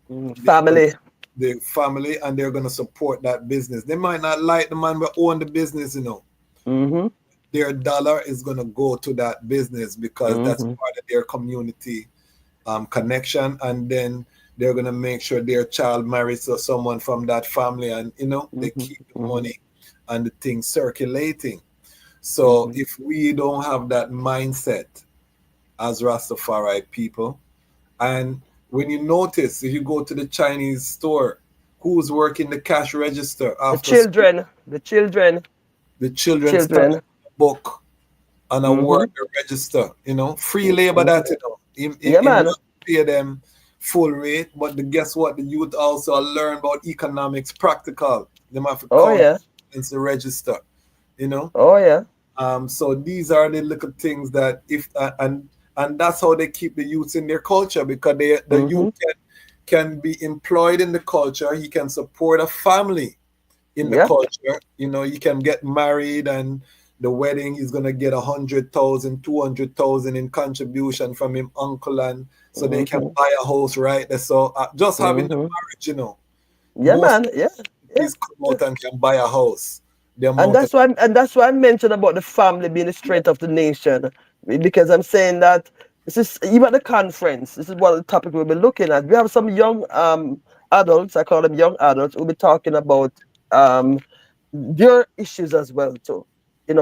they're gonna Family. the family, and they're gonna support that business. They might not like the man but own the business. Mm-hmm. Their dollar is going to go to that business because that's Mm-hmm. part of their community connection, and then they're going to make sure their child marries to someone from that family, and they Mm-hmm. keep the Mm-hmm. money and the thing circulating. So Mm-hmm. if we don't have that mindset as Rastafari people, and when you notice, if you go to the Chinese store, who's working the cash register The after school? children. The children. The children study Children. the book and a Mm-hmm. work the register, free labor Mm-hmm. that, him, Yeah, him man. not pay them full rate, but guess what? The youth also learn about economics practical. They have to Oh count yeah. against the register, you know. Oh yeah. So these are the little things that if and that's how they keep the youths in their culture, because the youth Mm-hmm. can be employed in the culture. He can support a family in the Yep. culture. You can get married, and the wedding is gonna get 100,000, 200,000 in contribution from him uncle, and so they can Mm-hmm. buy a house right there. So just having the Mm-hmm. marriage, Yeah, most man. Yeah. Yeah. families come out and can buy a house. The And amount of that's why I mentioned about the family being the strength of the nation, because I'm saying that this is even at the conference. This is one of the topics we'll be looking at. We have some young adults. I call them young adults. We'll be talking about um their issues as well too.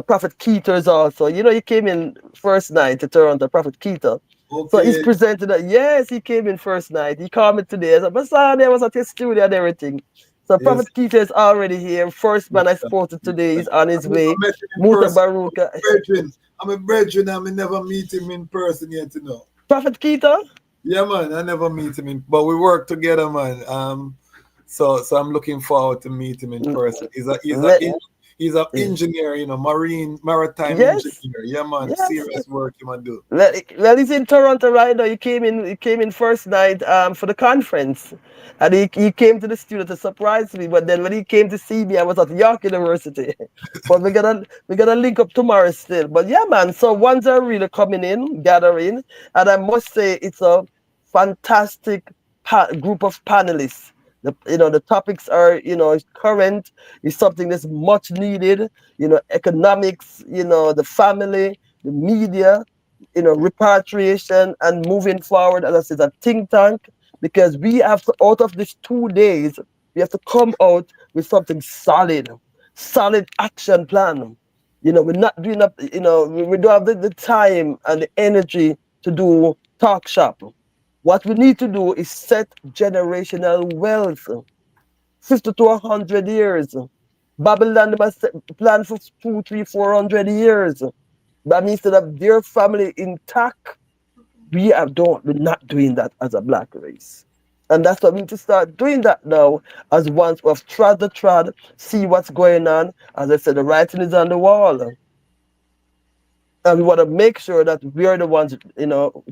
Prophet Keita is also. He came in first night to Toronto. Prophet Keita. So he's okay, presented that, yes, he came in first night. He called me today. I said, Masani, I was at his studio and everything. So yes, Prophet Keita is already here. First man I yes, spoke to yes. today is on I his never way. met him in Muta person. Baruka. I'm a brethren. I never meet him in person yet. Prophet Keita? Yeah, man. I never meet him but we work together, man. So I'm looking forward to meet him in person. Let, He's a engineer, maritime yes, engineer. Yeah, man. yes. Serious work he man do. Well, he's in Toronto right now. He came in first night for the conference, and he came to the studio to surprise me. But then when he came to see me, I was at York University. But we gotta link up tomorrow still. But yeah, man. So ones are really coming in, gathering, and I must say it's a fantastic group of panelists. The topics are current. It's something that's much needed. Economics. The family, the media, repatriation and moving forward, as I said, a think tank, because we have to, out of these 2 days, we have to come out with something solid action plan. We're not doing up, we don't have the time and the energy to do talk shop. What we need to do is set generational wealth, 50 to 100 years. Babylon must plan for 2, 3, 400 years. That means that have their family intact. We're not doing that as a black race. And that's why we need to start doing that now, as once we have trod the trod, see what's going on. As I said, the writing is on the wall. And we want to make sure that we are the ones,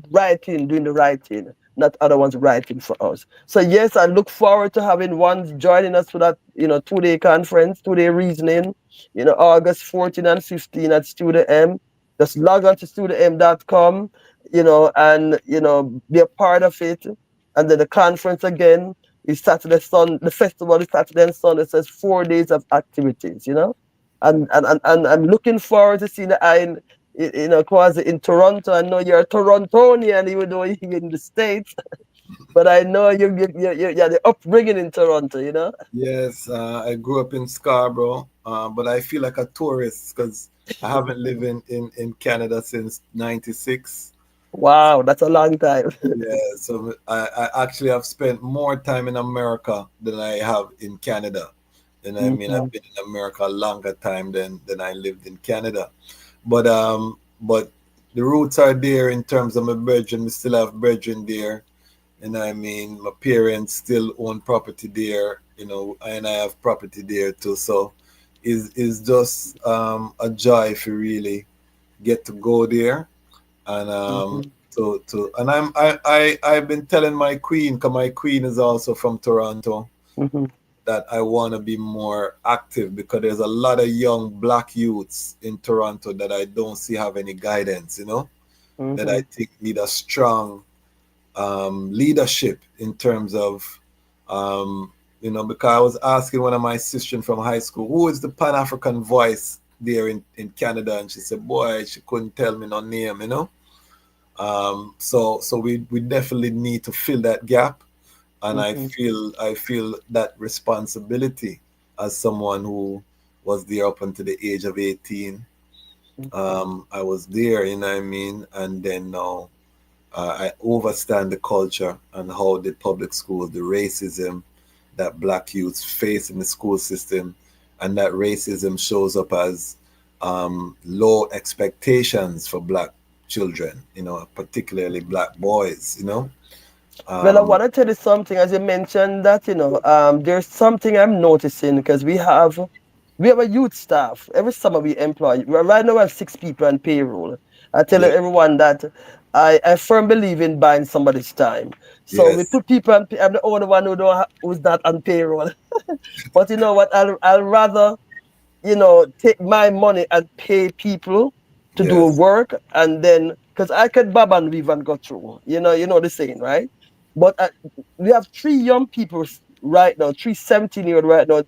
writing, doing the writing, not other ones writing for us. So yes, I look forward to having ones joining us for that, 2-day conference, 2-day reasoning, August 14 and 15 at Studio M. Just log on to studiom.com, and, be a part of it. and then the conference again is Saturday, the festival is Saturday and Sunday. So it's 4 days of activities, you know. And I'm looking forward to seeing the eye you know, Kwasi, in Toronto. I know you're a Torontonian, even though you're in the States, but I know you're the upbringing in Toronto, you know. Yes, I grew up in Scarborough, but I feel like a tourist because I haven't lived in Canada since '96. Wow, that's a long time. Yeah, so I actually have spent more time in America than I have in Canada. And I mean, I've been in America a longer time than I lived in Canada. But the roots are there in terms of my brethren. We still have brethren there. And I mean, my parents still own property there, you know, and I have property there too. So it's just a joy if you really get to go there. And I've been telling my queen, because my queen is also from Toronto, that I want to be more active because there's a lot of young black youths in Toronto that I don't see have any guidance, you know, that I think need a strong leadership in terms of, you know, because I was asking one of my sisters from high school, who is the Pan-African voice there in Canada? And she said, boy, she couldn't tell me no name, you know. So we definitely need to fill that gap. And I feel that responsibility as someone who was there up until the age of 18. I was there, you know what I mean? And then now I understand the culture and how the public schools, the racism that black youths face in the school system, and that racism shows up as low expectations for black children, you know, particularly black boys, you know. Well, I want to tell you something, as you mentioned that, you know, there's something I'm noticing because we have a youth staff. Every summer we employ. Right now we have 6 people on payroll. I tell everyone that I firmly believe in buying somebody's time. So we put people on. I'm the only one who's not on payroll. But you know what? I'll rather, you know, take my money and pay people to do work, and then because I could bob and weave and go through. You know the saying, right? But we have 3 young people right now, 3 17-year-old right now.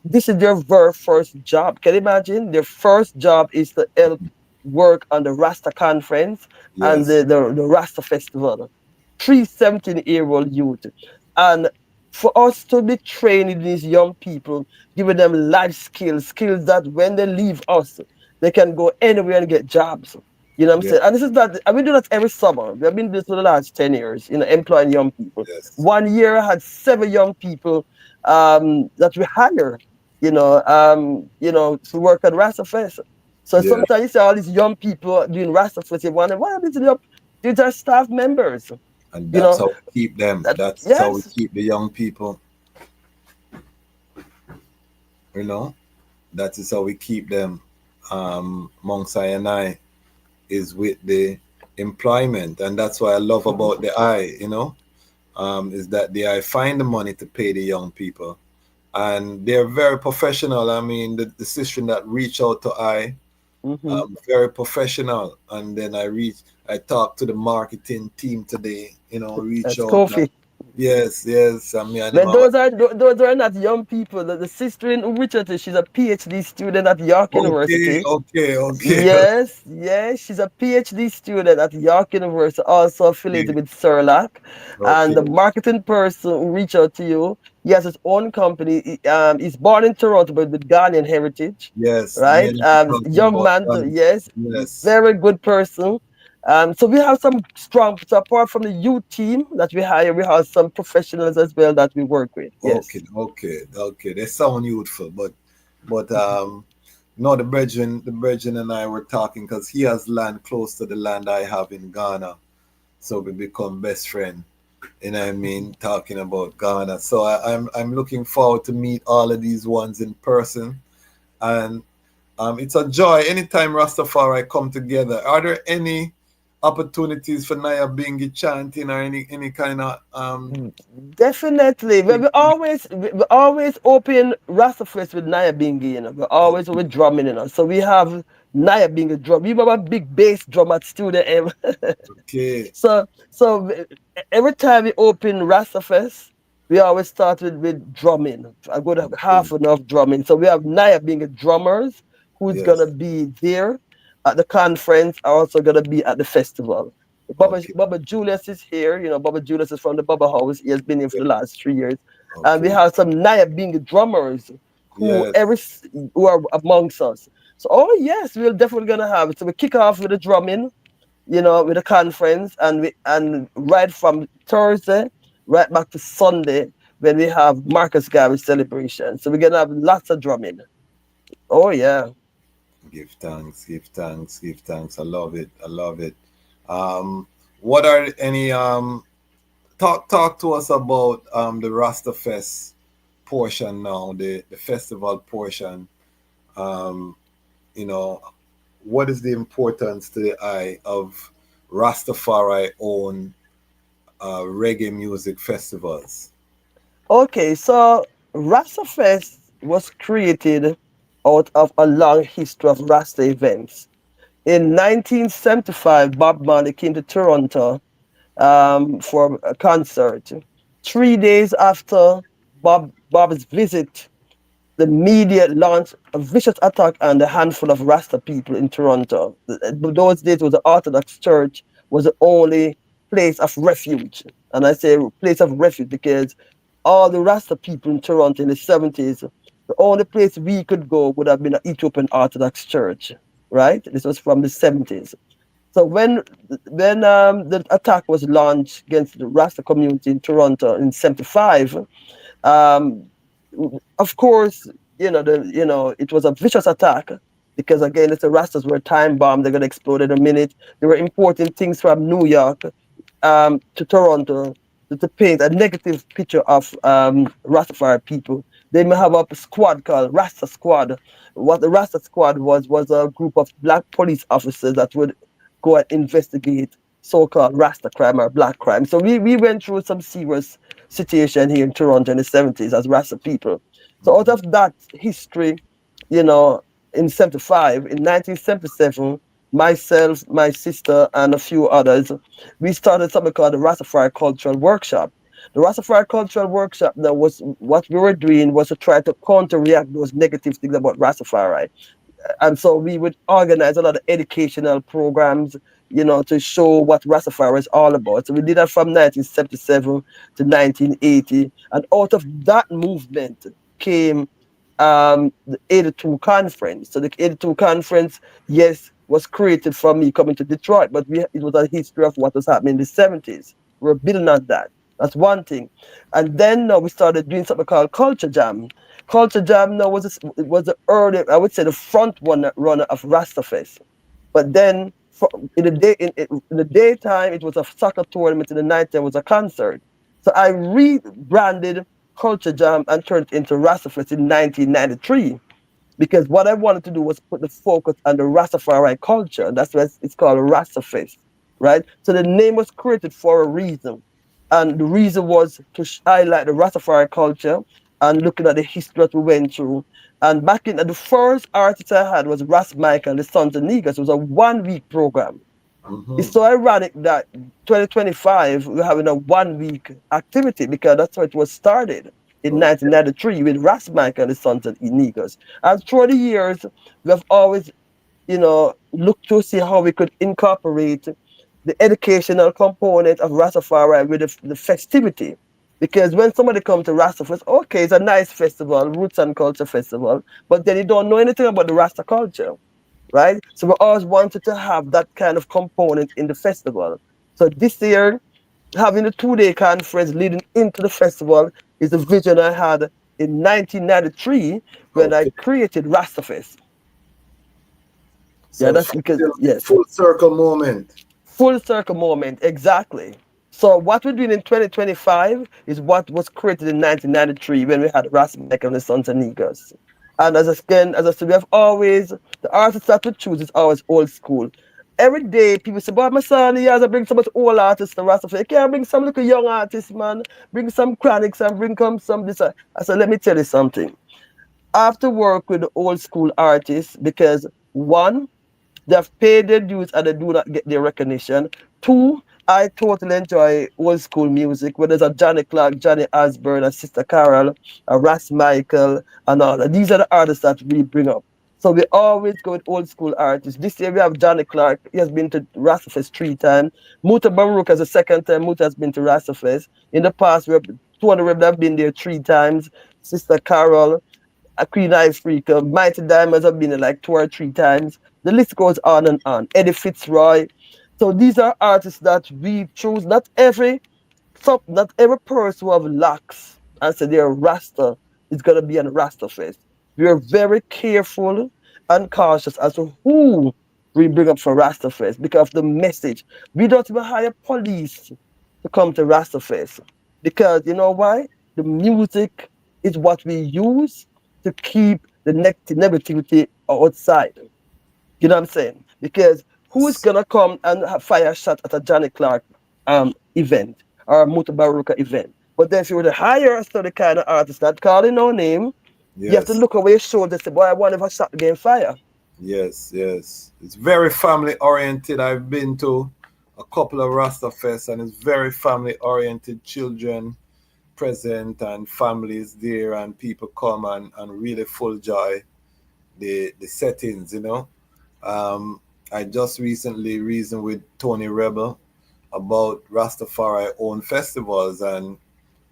This is their very first job. Can you imagine? Their first job is to help work on the Rasta conference and the Rasta festival. 3 17-year-old youth. And for us to be training these young people, giving them life skills that when they leave us, they can go anywhere and get jobs. You know what I'm saying? And this is not, and we do that every summer. We have been doing this for the last 10 years, you know, employing young people. 1 year I had 7 young people that we hire, you know, to work at Rastafest. So sometimes you see all these young people doing Rastafest, you wonder, what are these are staff members. And that's how we keep them. That's how we Yes. keep the young people. You know, that is how we keep them. Monks and I is with the employment, and that's what I love about the I. You know, is that the I find the money to pay the young people, and they're very professional. I mean, the system that reach out to I, very professional, and then I talked to the marketing team today. You know, reach out. Kofi. Yes. I mean, But those are not young people. The sister in Wichita, she's a PhD student at York University. Okay. Yes, she's a PhD student at York University, also affiliated with Surlac. And the marketing person who reached out to you, he has his own company. He's born in Toronto, but with Ghanaian heritage. Yes. Right? Young man, yes. Very good person. So we have some strong, so apart from the youth team that we hire, we have some professionals as well that we work with. Yes. Okay. They sound youthful, but no, the brethren and I were talking because he has land close to the land I have in Ghana, so we become best friend. And I mean, talking about Ghana. So I'm looking forward to meet all of these ones in person, and it's a joy anytime Rastafari come together. Are there any opportunities for Naya Bingi chanting or any kind of Definitely. We always open Rastafest with Naya Bingi, you know. We always with drumming, you know. So we have Naya Bingi drum. We have a big bass drum at Studio M. Okay. So every time we open Rastafest, we always start with drumming. I go to half enough drumming. So we have Naya Bingi drummers who's gonna Yes. be there at the conference, are also gonna be at the festival. Okay. Baba Julius is here. You know, Baba Julius is from the Baba House. He has been here for the last 3 years. And we Okay. have some Naya Bingi drummers who Yes. who are amongst us. So, oh yes, we're definitely gonna have it. So we kick off with the drumming, you know, with the conference, and right from Thursday right back to Sunday when we have Marcus Garvey celebration. So we're gonna have lots of drumming. Oh yeah. Give thanks, give thanks, give thanks. I love it. I love it. What are any talk to us about the Rastafest portion now, the festival portion. Um, you know, what is the importance to the eye of Rastafari own reggae music festivals? Okay, so Rastafest was created out of a long history of Rasta events. In 1975, Bob Marley came to Toronto for a concert. 3 days after Bob's visit, the media launched a vicious attack on the handful of Rasta people in Toronto. Those days was the Orthodox Church was the only place of refuge. And I say place of refuge because all the Rasta people in Toronto in the 70s, the only place we could go would have been an Ethiopian Orthodox Church, right? This was from the 70s. So when the attack was launched against the Rasta community in Toronto in 75, um, of course, it was a vicious attack because again, it's the Rastas were time bombed. They're gonna explode in a minute. They were importing things from New York to Toronto to paint a negative picture of Rastafari people. They may have a squad called Rasta Squad. What the Rasta Squad was a group of black police officers that would go and investigate so-called Rasta crime or black crime. So we went through some serious situation here in Toronto in the 70s as Rasta people. So out of that history, you know, in 75, in 1977, myself, my sister, and a few others, we started something called the Rastafari Cultural Workshop. The Rastafari Cultural Workshop, now was what we were doing was to try to counter-react those negative things about Rastafari. And so we would organize a lot of educational programs, to show what Rastafari is all about. So we did that from 1977 to 1980. And out of that movement came the 82 conference. So the 82 conference, yes, was created from me coming to Detroit, but it was a history of what was happening in the 70s. We're building on that. That's one thing. And then we started doing something called Culture Jam. Culture Jam now was the early, I would say, the front runner of Rastafest. But then in the daytime, it was a soccer tournament. In the nighttime, it was a concert. So I rebranded Culture Jam and turned it into Rastafest in 1993 because what I wanted to do was put the focus on the Rastafari culture. That's why it's called Rastafest, right? So the name was created for a reason. And the reason was to highlight the Rastafari culture and looking at the history that we went through. And back in the first artist I had was Ras Michael and the Sons of Negus. It was a 1 week program. It's so ironic that 2025 we're having a 1 week activity because that's how it was started in 1993 with Ras Michael and the Sons of Negus. And through the years, we have always, looked to see how we could incorporate the educational component of Rastafari with the festivity. Because when somebody comes to Rastafest, okay, it's a nice festival, roots and culture festival, but then you don't know anything about the Rasta culture, right? So we always wanted to have that kind of component in the festival. So this year, having a 2-day conference leading into the festival is the vision I had in 1993 when I created Rastafest. So Yeah, that's because, yes. full circle moment. Full circle moment, exactly. So what we're doing in 2025 is what was created in 1993 when we had Ras Michael and the Sons of Negus. And as I said, we have always, the artists that we choose is always old school. every day people say, boy, my son, he has to bring so much old artists to Rastafari. You can't bring some little young artists, man. Bring some chronics and bring some this. I said, let me tell you something. I have to work with the old school artists because one, they have paid their dues and they do not get their recognition. Two, I totally enjoy old school music, whether it's a Johnny Clark, Johnny Osborne, a Sister Carol, a Ras Michael, and all that. These are the artists that we bring up. So we always go with old school artists. This year we have Johnny Clark. He has been to Rastafest 3 times. Muta Baruch as a second time. Muta has been to Rastafest. In the past, we have 200 women have been there 3 times. Sister Carol, a Queen Africa, Mighty Diamonds have been there like 2 or 3 times. The list goes on and on. Eddie Fitzroy. So these are artists that we choose. Not every person who have locks and say they're Rasta is gonna be on Rasta Fest. We are very careful and cautious as to who we bring up for Rasta Fest because of the message. We don't even hire police to come to Rasta Fest because you know why? The music is what we use to keep the negativity outside. You know what I'm saying? Because who's gonna come and fire a shot at a Johnny Clark event or a Muta Baruka event? But then if you were to hire a study kind of artist that calling no name, you have to Yes. look over your shoulder and say, boy, I wonder if I shot again fire. Yes, yes. It's very family oriented. I've been to a couple of Rastafest and it's very family oriented. Children present and families there and people come and really full joy the settings, you know. Um, I just recently reasoned with Tony Rebel about Rastafari own festivals and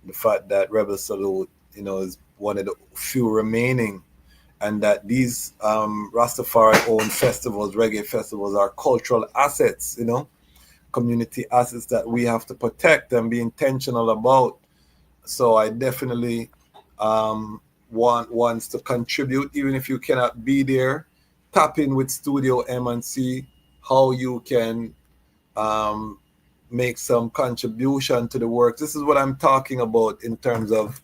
the fact that Rebel Salute, you know, is one of the few remaining and that these Rastafari owned festivals, reggae festivals, are cultural assets, you know, community assets that we have to protect and be intentional about. So I definitely wants to contribute, even if you cannot be there. Tap in with Studio M and see how you can um, make some contribution to the work. This is what I'm talking about in terms of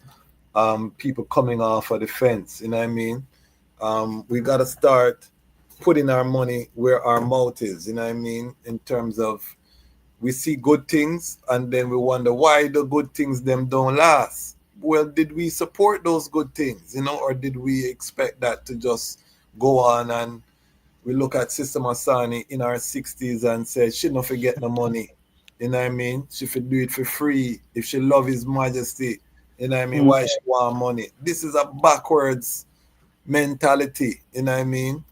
people coming off of the fence. You know what I mean? We got to start putting our money where our mouth is. You know what I mean? In terms of we see good things and then we wonder why the good things them don't last. Well, did we support those good things, you know, or did we expect that to just go on and we look at Sister Masani in our 60s and say she don't forget the money. You know what I mean? She should do it for free. If she love His Majesty, you know what I mean? Mm. Why she want money? This is a backwards mentality. You know what I mean?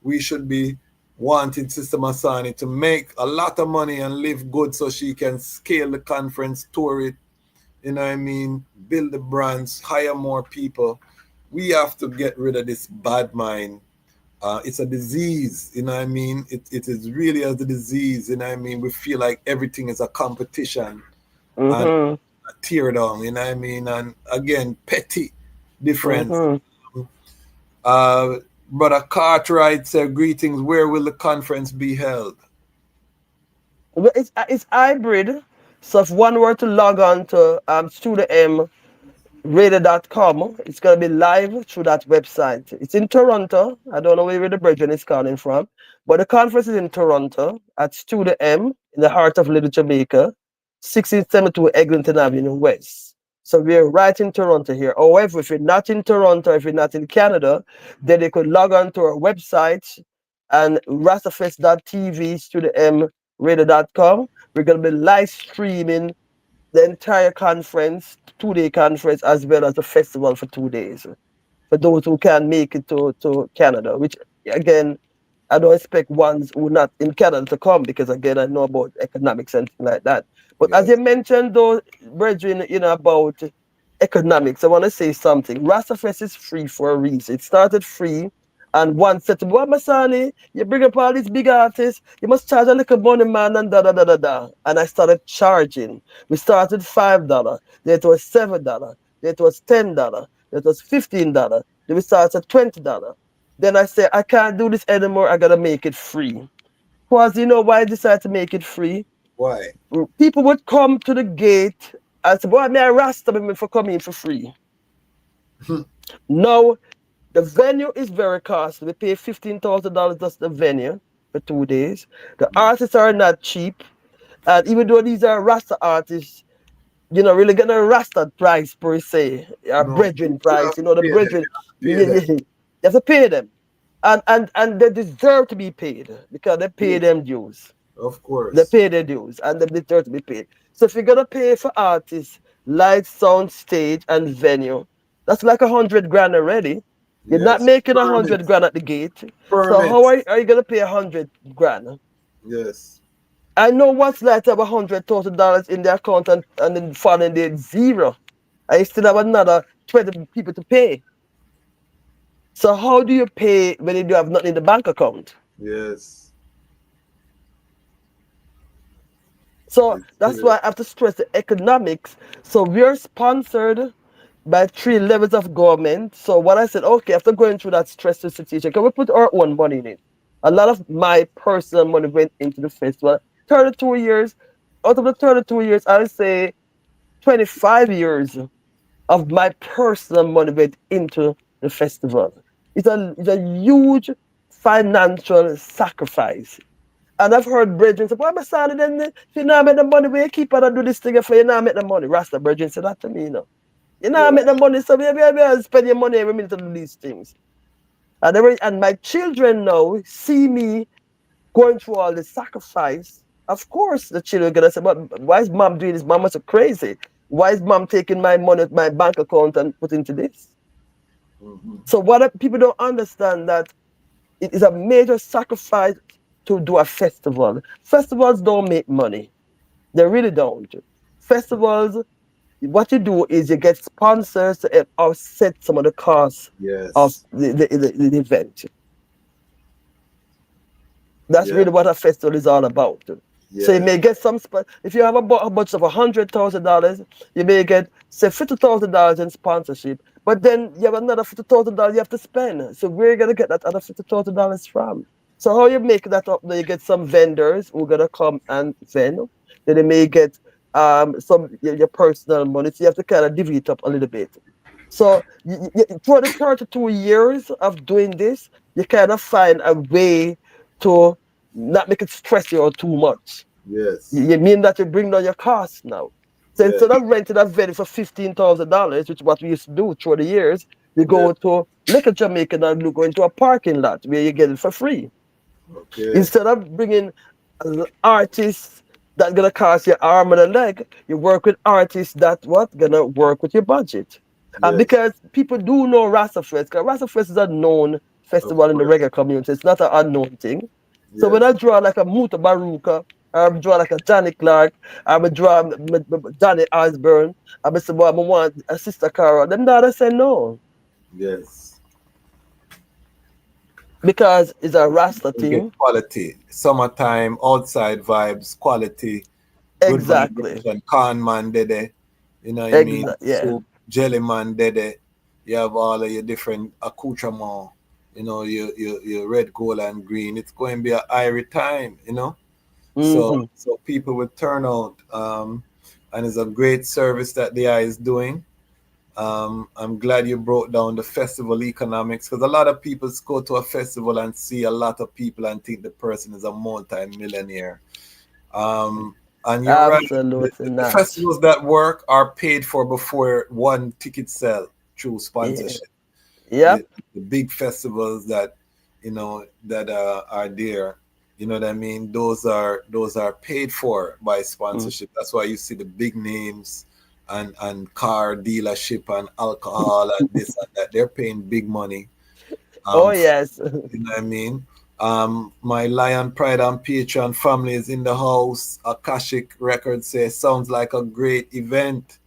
We should be wanting Sister Masani to make a lot of money and live good so she can scale the conference, tour it, you know what I mean? Build the brands, hire more people. We have to get rid of this bad mind. It's a disease, you know what I mean? It is really as a disease, you know what I mean? We feel like everything is a competition and Mm-hmm. a tear down, you know what I mean? And again, petty difference. Mm-hmm. Uh, Brother Cartwright said, greetings, where will the conference be held? Well, it's hybrid. So if one were to log on to Studio M radio.com. It's going to be live through that website. It's in Toronto. I don't know where the brethren is calling from, but the conference is in Toronto at Studio M in the heart of Little Jamaica, 1672 Eglinton Avenue West. So we're right in Toronto here. However, if you're not in Toronto, if you're not in Canada, then they could log on to our website and rastafest.tv, Studio M radio.com. We're going to be live streaming the entire conference, 2 day conference, as well as the festival for 2 days. For those who can make it to Canada, which again, I don't expect ones who are not in Canada to come because again, I know about economics and things like that. But as Yes. you mentioned, though, brethren, about economics, I want to say something. Rastafest is free for a reason. It started free, and one said to me, "What, Masani? You bring up all these big artists, you must charge a little money, man, and da da da da da." And I started charging. We started $5, then it was $7, then it was $10, then it was $15, then we started at $20. Then I said, I can't do this anymore. I gotta make it free. Because you know why I decided to make it free? Why? People would come to the gate and say, boy, may I rasta me for coming for free? Now, the venue is very costly. We pay $15,000 just the venue. for 2 days. The artists are not cheap. And even though these are Rasta artists, you know, really getting a Rasta price per se, a No, brethren you price, have you to know, the pay them. brethren, You have to pay them. you have to pay them. And they deserve to be paid because they pay Yes, them dues. of They course. pay their dues and they deserve to be paid. So if you're gonna pay for artists, light, sound, stage, and venue, that's like 100 grand already. You're not Yes. making a Permit. 100 grand at the gate. So Permit. how are you gonna pay 100 grand? Yes. I know what's like to have $100,000 in the account and then following day zero. I still have another 20 people to pay. So how do you pay when you do have nothing in the bank account? Yes. So It's that's clear. why I have to stress the economics. So we're sponsored by 3 levels of government. So what I said, okay, after going through that stressful situation, can we put our own money in it? A lot of my personal money went into the festival. 32 years, out of the 32 years, I would say 25 years of my personal money went into the festival. It's a huge financial sacrifice. And I've heard brethren say, "Why Masani then? If you not make the money, where you keep on and do this thing if you not make the money?" Rasta brethren said that to me, you know. You not Yeah. make the money, so maybe spend your money every minute to do these things. And my children now see me going through all this sacrifice. Of course, the children are gonna say, "But why is mom doing this? Mom is so crazy. Why is mom taking my money, my bank account, and put into this?" Mm-hmm. So what people don't understand that it is a major sacrifice to do a festival. Festivals don't make money. They really don't. Festivals, what you do is you get sponsors to help offset some of the costs of Yes. the event. That's Yeah. really what a festival is all about. So you Yes. may get if you have a budget of $100,000, you may get say $50,000 in sponsorship, but then you have another $50,000 you have to spend. So where are you gonna get that other $50,000 from? So how you make that up? Then you get some vendors who are gonna come and vend. Then you may get some your personal money. So you have to kind of divvy it up a little bit. So for the 32 years of doing this, you kind of find a way to not make it stress you out too much. Yes. You mean that you bring down your costs now. So Yes. instead of renting a venue for $15,000, which is what we used to do through the years, we Yes. go to Little Jamaica and you go into a parking lot where you get it for free. Okay. Instead of bringing artists that gonna cost you arm and a leg, you work with artists that what gonna work with your budget. And Yes. because people do know Rastafest, because Rastafest is a known Of festival in the course. reggae community. It's not an unknown thing. So when Yes. I draw like a Muta Baruka, or I draw like a Johnny Clark, I would draw Johnny Osborne, I would say, well, I want a Sister Cara. Them daughters say no. Yes. Because it's a Rasta We get thing. quality. Summertime, outside vibes, quality, good Exactly. vibration. Con man dede. You know what I mean? Yeah. Soup, jelly man dede. You have all of your different accoutrement. You know, your red, gold, and green. It's going to be a irie time, you know? Mm-hmm. So people will turn out. And it's a great service that the eye is doing. I'm glad you broke down the festival economics because a lot of people go to a festival and see a lot of people and think the person is a multi-millionaire. And you're right. Absolutely The not. festivals that work are paid for before one ticket sell through Yeah. sponsorship. Yep. The big festivals that that are there, you know what I mean. Those are paid for by Mm. sponsorship. That's why you see the big names and car dealership and alcohol and this and that. They're paying big money. Oh Um, yes. you know what I mean. My Lion Pride and Patreon family is in the house. Akashic Records says sounds like a great event.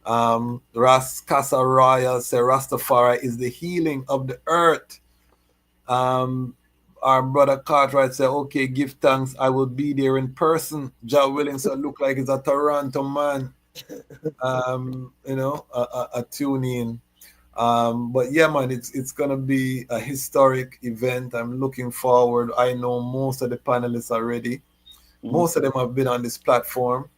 Ras Casa Royal say Rastafari is the healing of the earth. Our brother Cartwright said, okay, give thanks. I will be there in person. Ja Williamson look like he's a Toronto man. A tune in. But yeah, man, it's gonna be a historic event. I'm looking forward. I know most of the panelists already. Most of them have been on this platform.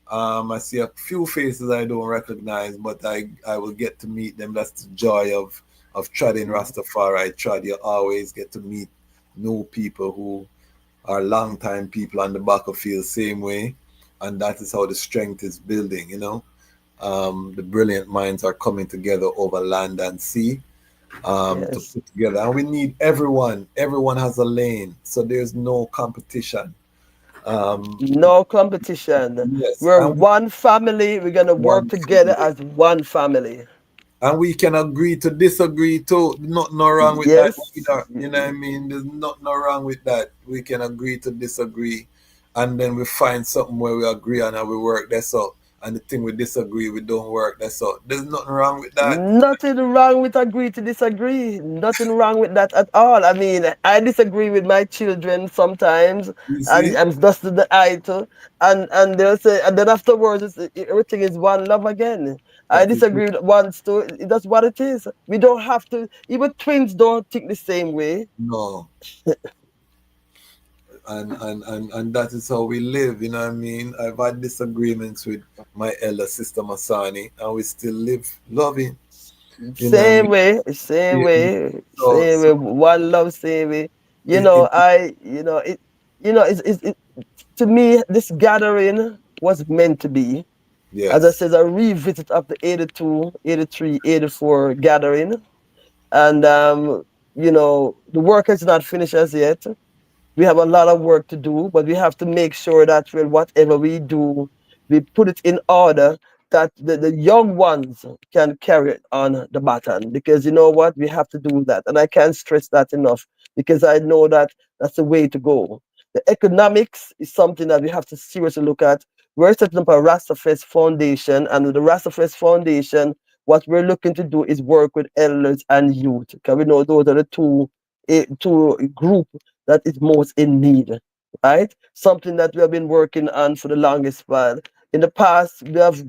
I see a few faces I don't recognize, but I will get to meet them. That's the joy of treading Rastafari. You always get to meet new people our longtime people on the back of field same way, and that is how the strength is building. The brilliant minds are coming together over land and sea, to Yes. put together, and we need everyone. Everyone has a lane, so there's no competition. Um, No competition. yes, We're and we one family. We're gonna work one together family. as one family. And we can agree to disagree too. Not no wrong with that Yes. either. You know what I mean? There's not no wrong with that. We can agree to disagree, and then we find something where we agree on and we work. That's all. And the thing we disagree, we don't work. That's all. There's nothing wrong with that. Nothing wrong with agree to disagree. Nothing wrong with that at all. I mean, I disagree with my children sometimes, You and see? I'm just the eye to, and they'll say, and then afterwards, everything is one love again. I That is it. disagree with once too. That's what it is. We don't have to. Even twins don't think the same way. No. And that is how we live. You know what I mean? I've had disagreements with my elder sister Masani, and we still live loving. You know what I Same mean? way, same Yeah. way, So same way. so One love, same way. You it, know, it it, to me, this gathering was meant to be. As I yes. said, a revisit of the 82, 83, 84 gathering. And, the work is not finished as yet. We have a lot of work to do, but we have to make sure that whatever we do, we put it in order that the young ones can carry on the baton. Because you know what? We have to do that. And I can't stress that enough because I know that that's the way to go. The economics is something that we have to seriously look at. We're setting up a Rastafest Foundation, and with the Rastafest Foundation, what we're looking to do is work with elders and youth. Because we know those are the two group that is most in need, right? Something that we have been working on for the longest while. In the past, we have,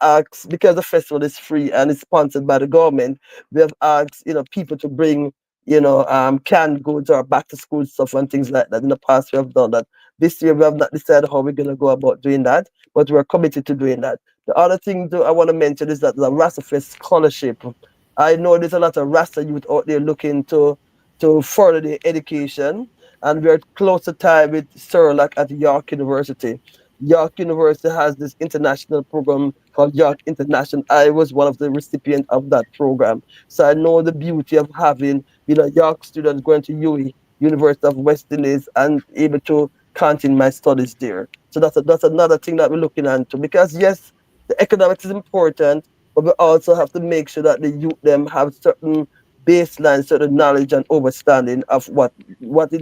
asked, because the festival is free and it's sponsored by the government, we have asked, people to bring, canned goods or back to school stuff and things like that. In the past, we have done that. This year, we have not decided how we're going to go about doing that, but we're committed to doing that. The other thing I want to mention is that the Rastafest scholarship. I know there's a lot of Rasta youth out there looking to further their education, and we are close to tie with Sherlock at York University. York University has this international program called York International. I was one of the recipients of that program. So I know the beauty of having, York students going to UE, University of West Indies, and able to continue my studies there. So that's another thing that we're looking into, because yes, the economics is important, but we also have to make sure that the youth them have certain baseline, certain knowledge and understanding of what they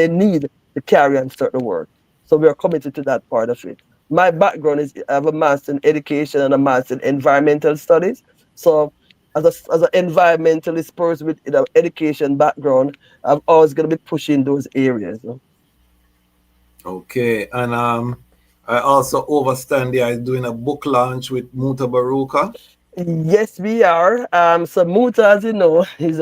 need to carry on certain work. So we are committed to that part of it. My background is I have a master in education and a master in environmental studies. So as an environmentalist person with education background, I'm always going to be pushing those areas. Okay. And I also overstand there is doing a book launch with Muta Baruka. Yes, we are. So Muta, as you know, is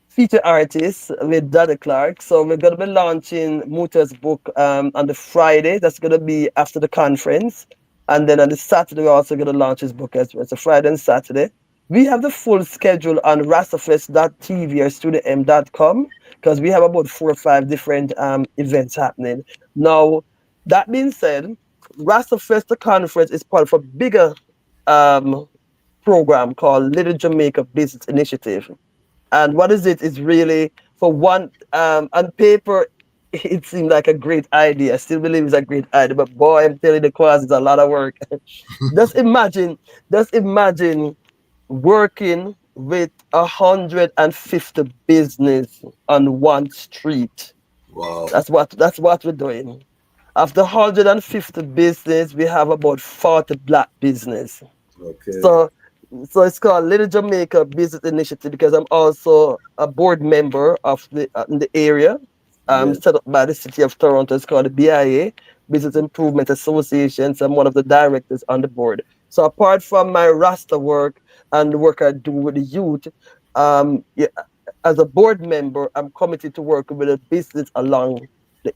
feature artist with Daddy Clark. So we're gonna be launching Muta's book on the Friday. That's gonna be after the conference, and then on the Saturday we're also gonna launch his book as well. So Friday and Saturday. We have the full schedule on rastafest.tv or studiom.com because we have about 4 or 5 different events happening. Now, that being said, Rastafest the conference is part of a bigger um, program called Little Jamaica Business Initiative. And what is it? It's really for one, on paper, it seemed like a great idea. I still believe it's a great idea, but boy, I'm telling you, the cause is a lot of work. just imagine, just imagine working with 150 business on one street. Wow. That's what we're doing. After 150 business, we have about 40 black business. Okay. So, so it's called Little Jamaica Business Initiative because I'm also a board member of the in the area, Yeah. set up by the city of Toronto. It's called the BIA, Business Improvement Association. So I'm one of the directors on the board. So apart from my Rasta work and the work I do with the youth, yeah, as a board member, I'm committed to working with a business along the,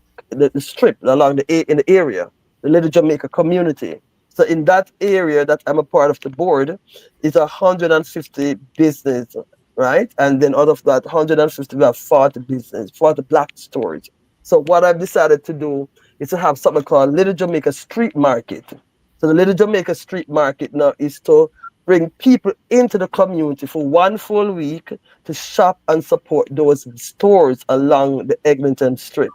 the strip, along in the area, the Little Jamaica community. So in that area that I'm a part of the board is 150 business right? And then out of that 150, we have 40 business, 40 black stores. So what I've decided to do is to have something called Little Jamaica Street Market. So the Little Jamaica Street Market now is to bring people into the community for one full week to shop and support those stores along the Eglinton Strip.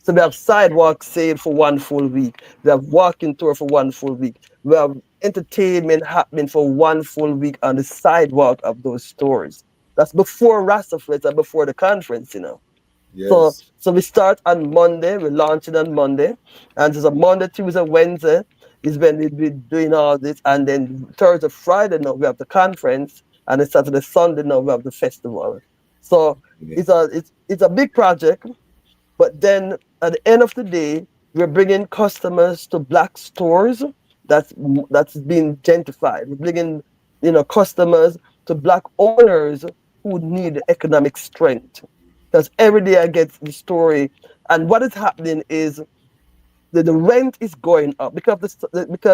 So we have sidewalk sale for one full week. We have walking tour for one full week. We have entertainment happening for one full week on the sidewalk of those stores. That's before Rastafest and before the conference, you know. Yes. So we start on Monday. We launch it on Monday, and it's a Monday, Tuesday, Wednesday is when we'll be doing all this, and then Thursday, Friday now we have the conference, and then Saturday, Sunday now we have the festival. So Yeah. it's a big project. But then at the end of the day, we're bringing customers to black stores that's being gentrified. We're bringing, customers to black owners who need economic strength. Because every day I get the story, and what is happening is the rent is going up because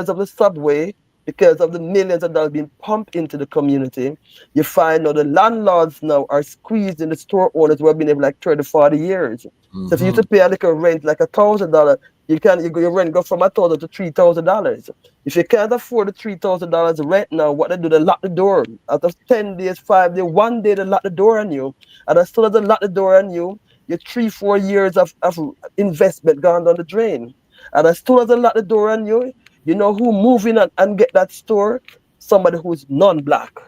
of the subway, because of the millions of dollars being pumped into the community. You find now the landlords now are squeezing the store owners who have been there for like 30, 40 years. So if you used to pay a little rent like $1,000, your rent go from $1,000 to $3,000. If you can't afford the $3,000 rent now, what they lock the door. Out of 10 days, 5 days, one day they lock the door on you. And as soon as they lock the door on you, your 3-4 years of investment gone down the drain. And as soon as they lock the door on you, you know who move in and get that store? Somebody who's non-black.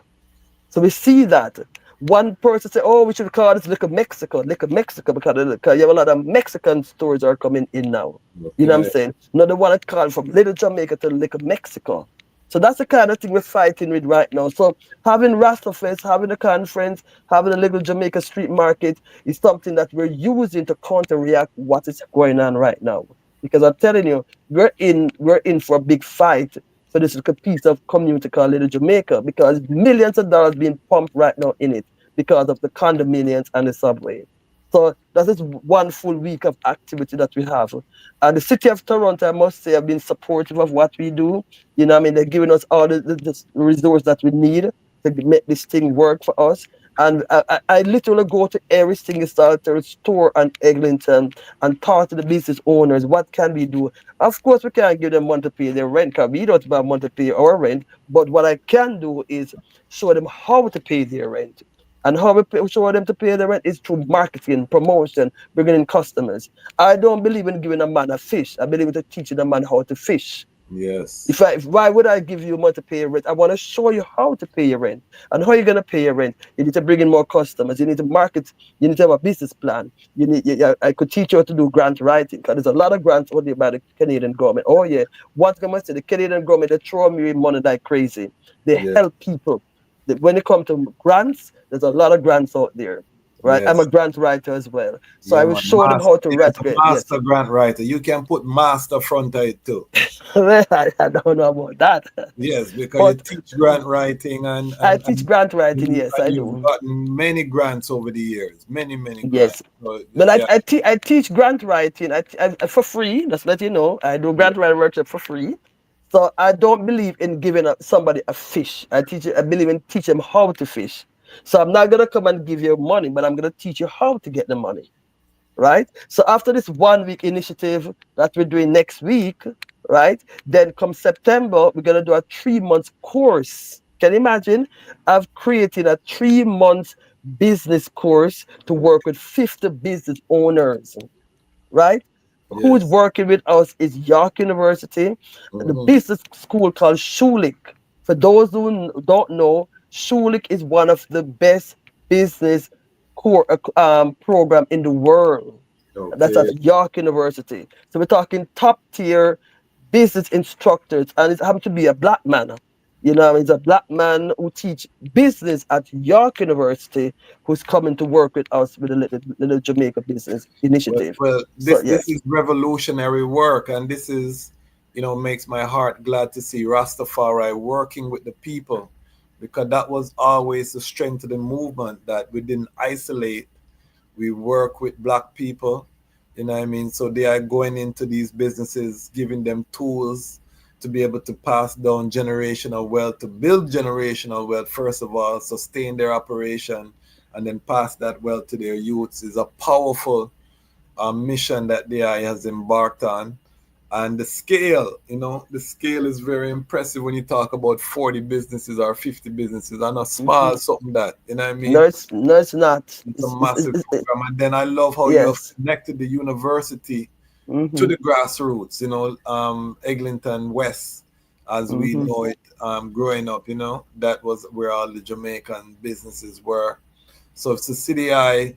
So we see that. One person say, oh, we should call this Little Mexico, because you have a lot of Mexican stores are coming in now. You know what I'm saying? No, they want to call from Little Jamaica to Little Mexico. So that's the kind of thing we're fighting with right now. So having Rastafest, having the conference, having a Little Jamaica street market is something that we're using to counter-react what is going on right now. Because I'm telling you, we're in for a big fight for this little piece of community called Little Jamaica, because millions of dollars being pumped right now in it because of the condominiums and the subway. So that is one full week of activity that we have. And the city of Toronto, I must say, have been supportive of what we do. You know what I mean? They're giving us all the resources that we need to make this thing work for us. And I literally go to every single solitary store on Eglinton and talk to the business owners. What can we do? Of course, we can't give them money to pay their rent, because we don't have money to pay our rent. But what I can do is show them how to pay their rent. And how we show them to pay their rent is through marketing, promotion, bringing in customers. I don't believe in giving a man a fish. I believe in teaching a man how to fish. Yes. Why would I give you money to pay your rent? I want to show you how to pay your rent. And how you're going to pay your rent. You need to bring in more customers. You need to market. You need to have a business plan. I could teach you how to do grant writing, because there's a lot of grants out there by the Canadian government. Oh yeah, what's going to say? The Canadian government, they throw me money like crazy. They help people. When it comes to grants, there's a lot of grants out there. Right, Yes. I'm a grant writer as well, so Yeah, I will man. show them how to write grant. Master grant writer. You can put master front of it too. I don't know about that. Yes, because you teach grant writing and I teach grant writing. Yes, I you've do. gotten many grants over the years. Many grants. Yes, So, but yeah. I teach grant writing. I for free. Just let you know, I do grant writing workshop for free. So I don't believe in giving somebody a fish. I believe in teaching them how to fish. So I'm not gonna come and give you money, but I'm gonna teach you how to get the money. Right? So after this 1 week initiative that we're doing next week, right? Then come September, we're gonna do a 3-month course. Can you imagine? I've created a 3-month business course to work with 50 business owners, right? Who's working with us is York University, the business school called Schulich. For those who don't know, Schulich is one of the best business core program in the world. That's at York University. So we're talking top tier business instructors, and it happens to be a black man. You know, he's a black man who teach business at York University, who's coming to work with us with the Little Jamaica Business Initiative. Well, this is revolutionary work, and this is, makes my heart glad to see Rastafari working with the people, because that was always the strength of the movement, that we didn't isolate. We work with black people, you know what I mean? So they are going into these businesses, giving them tools to be able to pass down generational wealth, to build generational wealth, first of all, sustain their operation, and then pass that wealth to their youths is a powerful mission that DI has embarked on. And the scale, the scale is very impressive when you talk about 40 businesses or 50 businesses and a small something that, you know what I mean? No, it's not. It's a massive program. And then I love how you have Yes. connected the university Mm-hmm. to the grassroots, Eglinton West, as we Mm-hmm. know it, growing up, that was where all the Jamaican businesses were. So it's a city as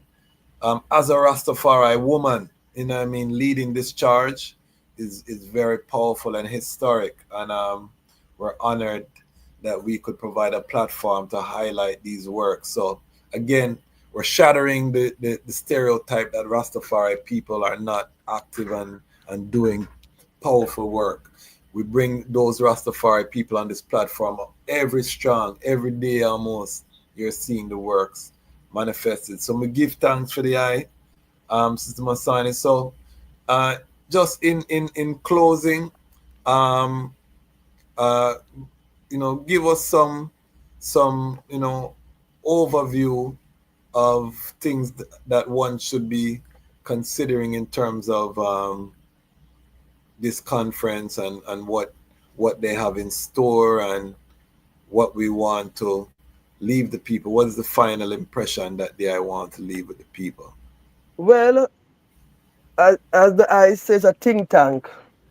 a Rastafari woman, leading this charge is very powerful and historic. And we're honored that we could provide a platform to highlight these works. So again, we're shattering the stereotype that Rastafari people are not active and doing powerful work. We bring those Rastafari people on this platform every day almost. You're seeing the works manifested. So we give thanks for the Sister Masani. So just in closing, um, give us some overview of things that one should be considering in terms of this conference and what they have in store and what we want to leave the people. What is the final impression that I want to leave with the people? Well, as the I says, a think tank.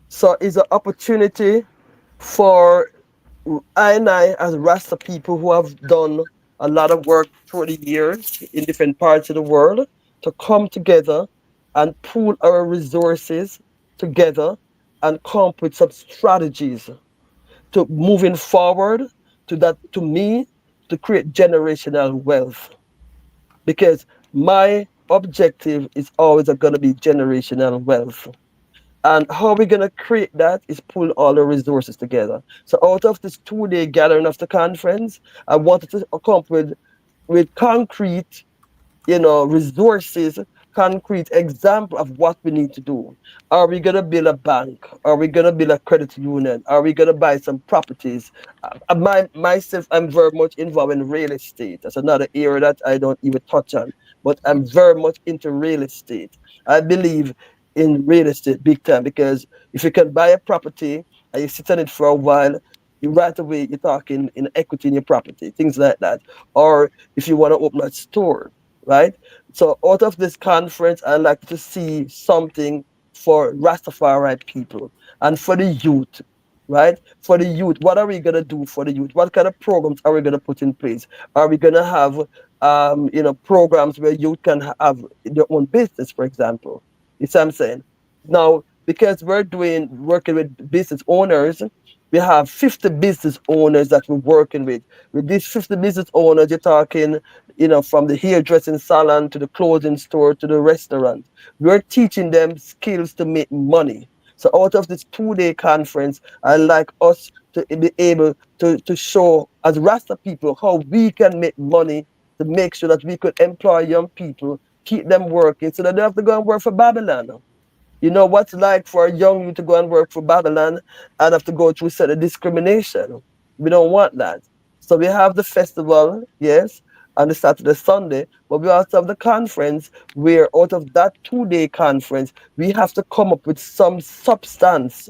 So it's an opportunity for I as Rasta people who have done a lot of work through the years in different parts of the world to come together and pool our resources together and come up with some strategies to moving forward to me to create generational wealth, because my objective is always going to be generational wealth. And how we're going to create that is pull all the resources together. So out of this 2-day gathering of the conference, I wanted to come up with concrete, resources, concrete example of what we need to do. Are we gonna build a bank? Are we gonna build a credit union? Are we gonna buy some properties? Myself, I'm very much involved in real estate. That's another area that I don't even touch on, but I'm very much into real estate. I believe in real estate big time, because if you can buy a property and you sit on it for a while, you right away you're talking in equity in your property, things like that. Or if you want to open a store, right? So out of this conference, I like to see something for Rastafari people and for the youth, right? For the youth, what are we gonna do for the youth? What kind of programs are we gonna put in place? Are we gonna have, programs where youth can have their own business, for example? You see what I'm saying? Now, because we're working with business owners, we have 50 business owners that we're working with. With these 50 business owners, you're talking, from the hairdressing salon to the clothing store to the restaurant. We're teaching them skills to make money. So out of this 2-day conference, I like us to be able to show as Rasta people how we can make money, to make sure that we could employ young people, keep them working so that they have to go and work for Babylon. You know what's like for a young you to go and work for Babylon and have to go through set of discrimination. We don't want that. So we have the festival, yes, on the Saturday, Sunday, but we also have the conference where out of that 2-day conference, we have to come up with some substance,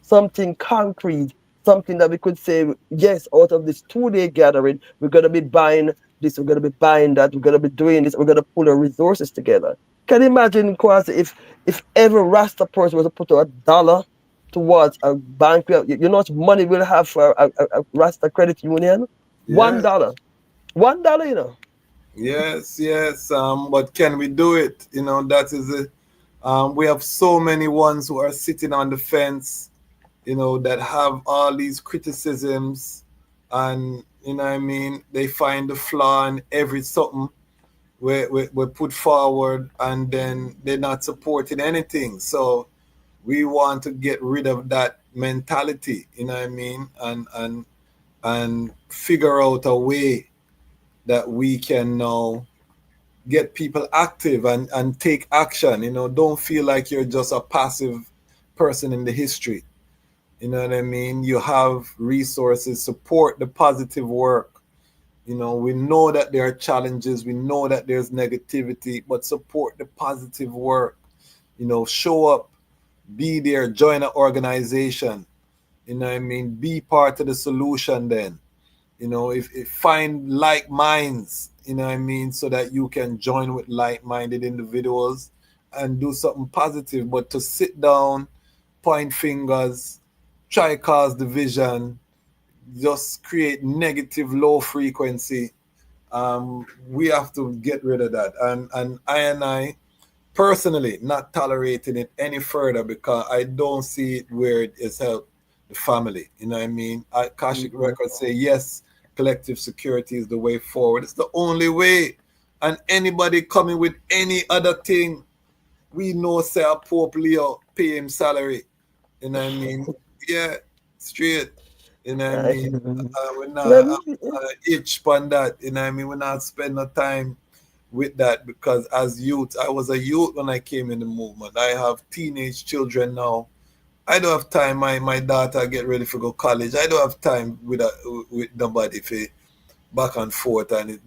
something concrete, something that we could say, yes, out of this 2-day gathering, we're going to be buying this, we're going to be buying that, we're going to be doing this, we're going to pull our resources together. Can you imagine, Kwasi, if every Rasta person was to put $1 towards a bank, you know what money we'll have for a Rasta credit union? Yeah. $1. $1, Yes. But can we do it? That is it. We have so many ones who are sitting on the fence, that have all these criticisms, and they find the flaw in every something we put forward, and then they're not supporting anything. So we want to get rid of that mentality, and figure out a way that we can now get people active and take action. Don't feel like you're just a passive person in the history. You know what I mean? You have resources, support the positive work. You know, we know that there are challenges, we know that there's negativity, but support the positive work. You know, show up, be there, join an organization. You know what I mean? Be part of the solution then. You know, if find like minds, you know what I mean, so that you can join with like-minded individuals and do something positive. But to sit down, point fingers, try cause division, just create negative low frequency. We have to get rid of that. And I personally not tolerating it any further because I don't see it where it has helped the family. You know what I mean? Akashic Records say yes, collective security is the way forward. It's the only way. And anybody coming with any other thing, we know say a Pope Leo pay him salary. You know what I mean? Yeah, straight. You know what I mean? We're not itch on that. You know what I mean? We're not spend no time with that because as youth, I was a youth when I came in the movement. I have teenage children now. I don't have time. My daughter get ready for go college. I don't have time with nobody for back and forth and it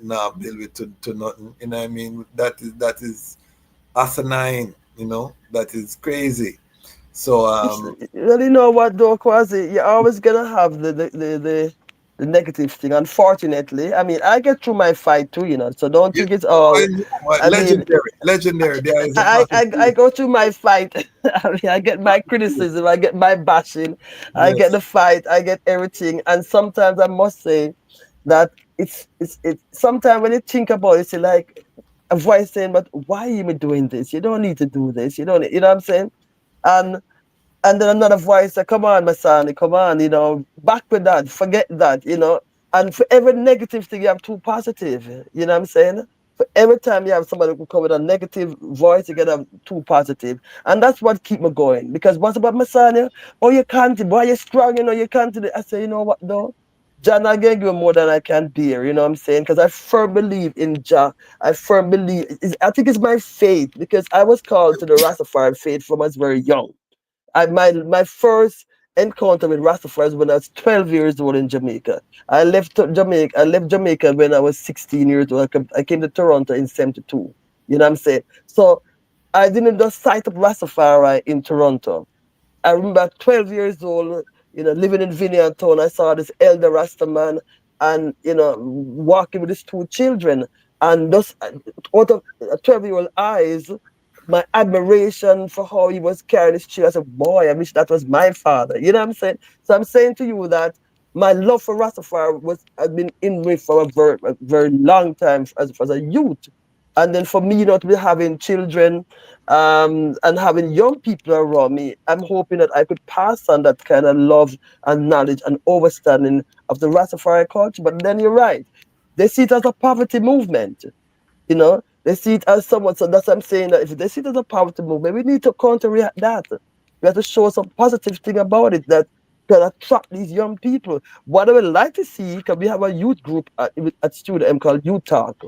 not build with to nothing. You know what I mean? That is asinine. You know that is crazy. So Well, you know what though, Kwasi, you're always gonna have the negative thing. Unfortunately, I mean, I get through my fight too, you know. So don't yeah, think it's all. I mean, legendary. There is a I go through my fight. I mean, I get my criticism, I get my bashing, I get yes. the fight, I get everything, and sometimes I must say that it's. Sometimes when you think about it, it's like a voice saying, "But why are you doing this? You don't need to do this. You don't. You know what I'm saying?" And and then another voice said, come on, Masani, come on, you know, back with that, forget that, you know. And for every negative thing, you have two positive. You know what I'm saying? For every time you have somebody who come with a negative voice, you get a two positive. And that's what keep me going. Because what's about Masani? Oh, you can't, boy, you're strong, you know, you can't do it. I say, you know what, though? John, I can give you more than I can bear, you know what I'm saying? Because I firm believe in Jah. I firm believe, I think it's my faith, because I was called to the Rastafari faith from I was very young. My first encounter with Rastafari was when I was 12 years old in Jamaica. I left Jamaica when I was 16 years old. I came to Toronto in 72. You know what I'm saying? So I didn't just sight up Rastafari in Toronto. I remember at 12 years old, you know, living in Vineyard Town, I saw this elder Rastaman and, you know, walking with his two children. And just out of 12-year-old eyes, my admiration for how he was carrying his children. I said, boy, I wish that was my father. You know what I'm saying? So I'm saying to you that my love for Rastafari has been in me for a very long time as a youth. And then for me, you know, to be having children and having young people around me, I'm hoping that I could pass on that kind of love and knowledge and understanding of the Rastafari culture. But then you're right. They see it as a poverty movement. You know, they see it as someone. So that's what I'm saying, that if they see it as a poverty movement, we need to counteract that. We have to show some positive thing about it that can attract these young people. What I would like to see, because we have a youth group at Student M called Youth Talk.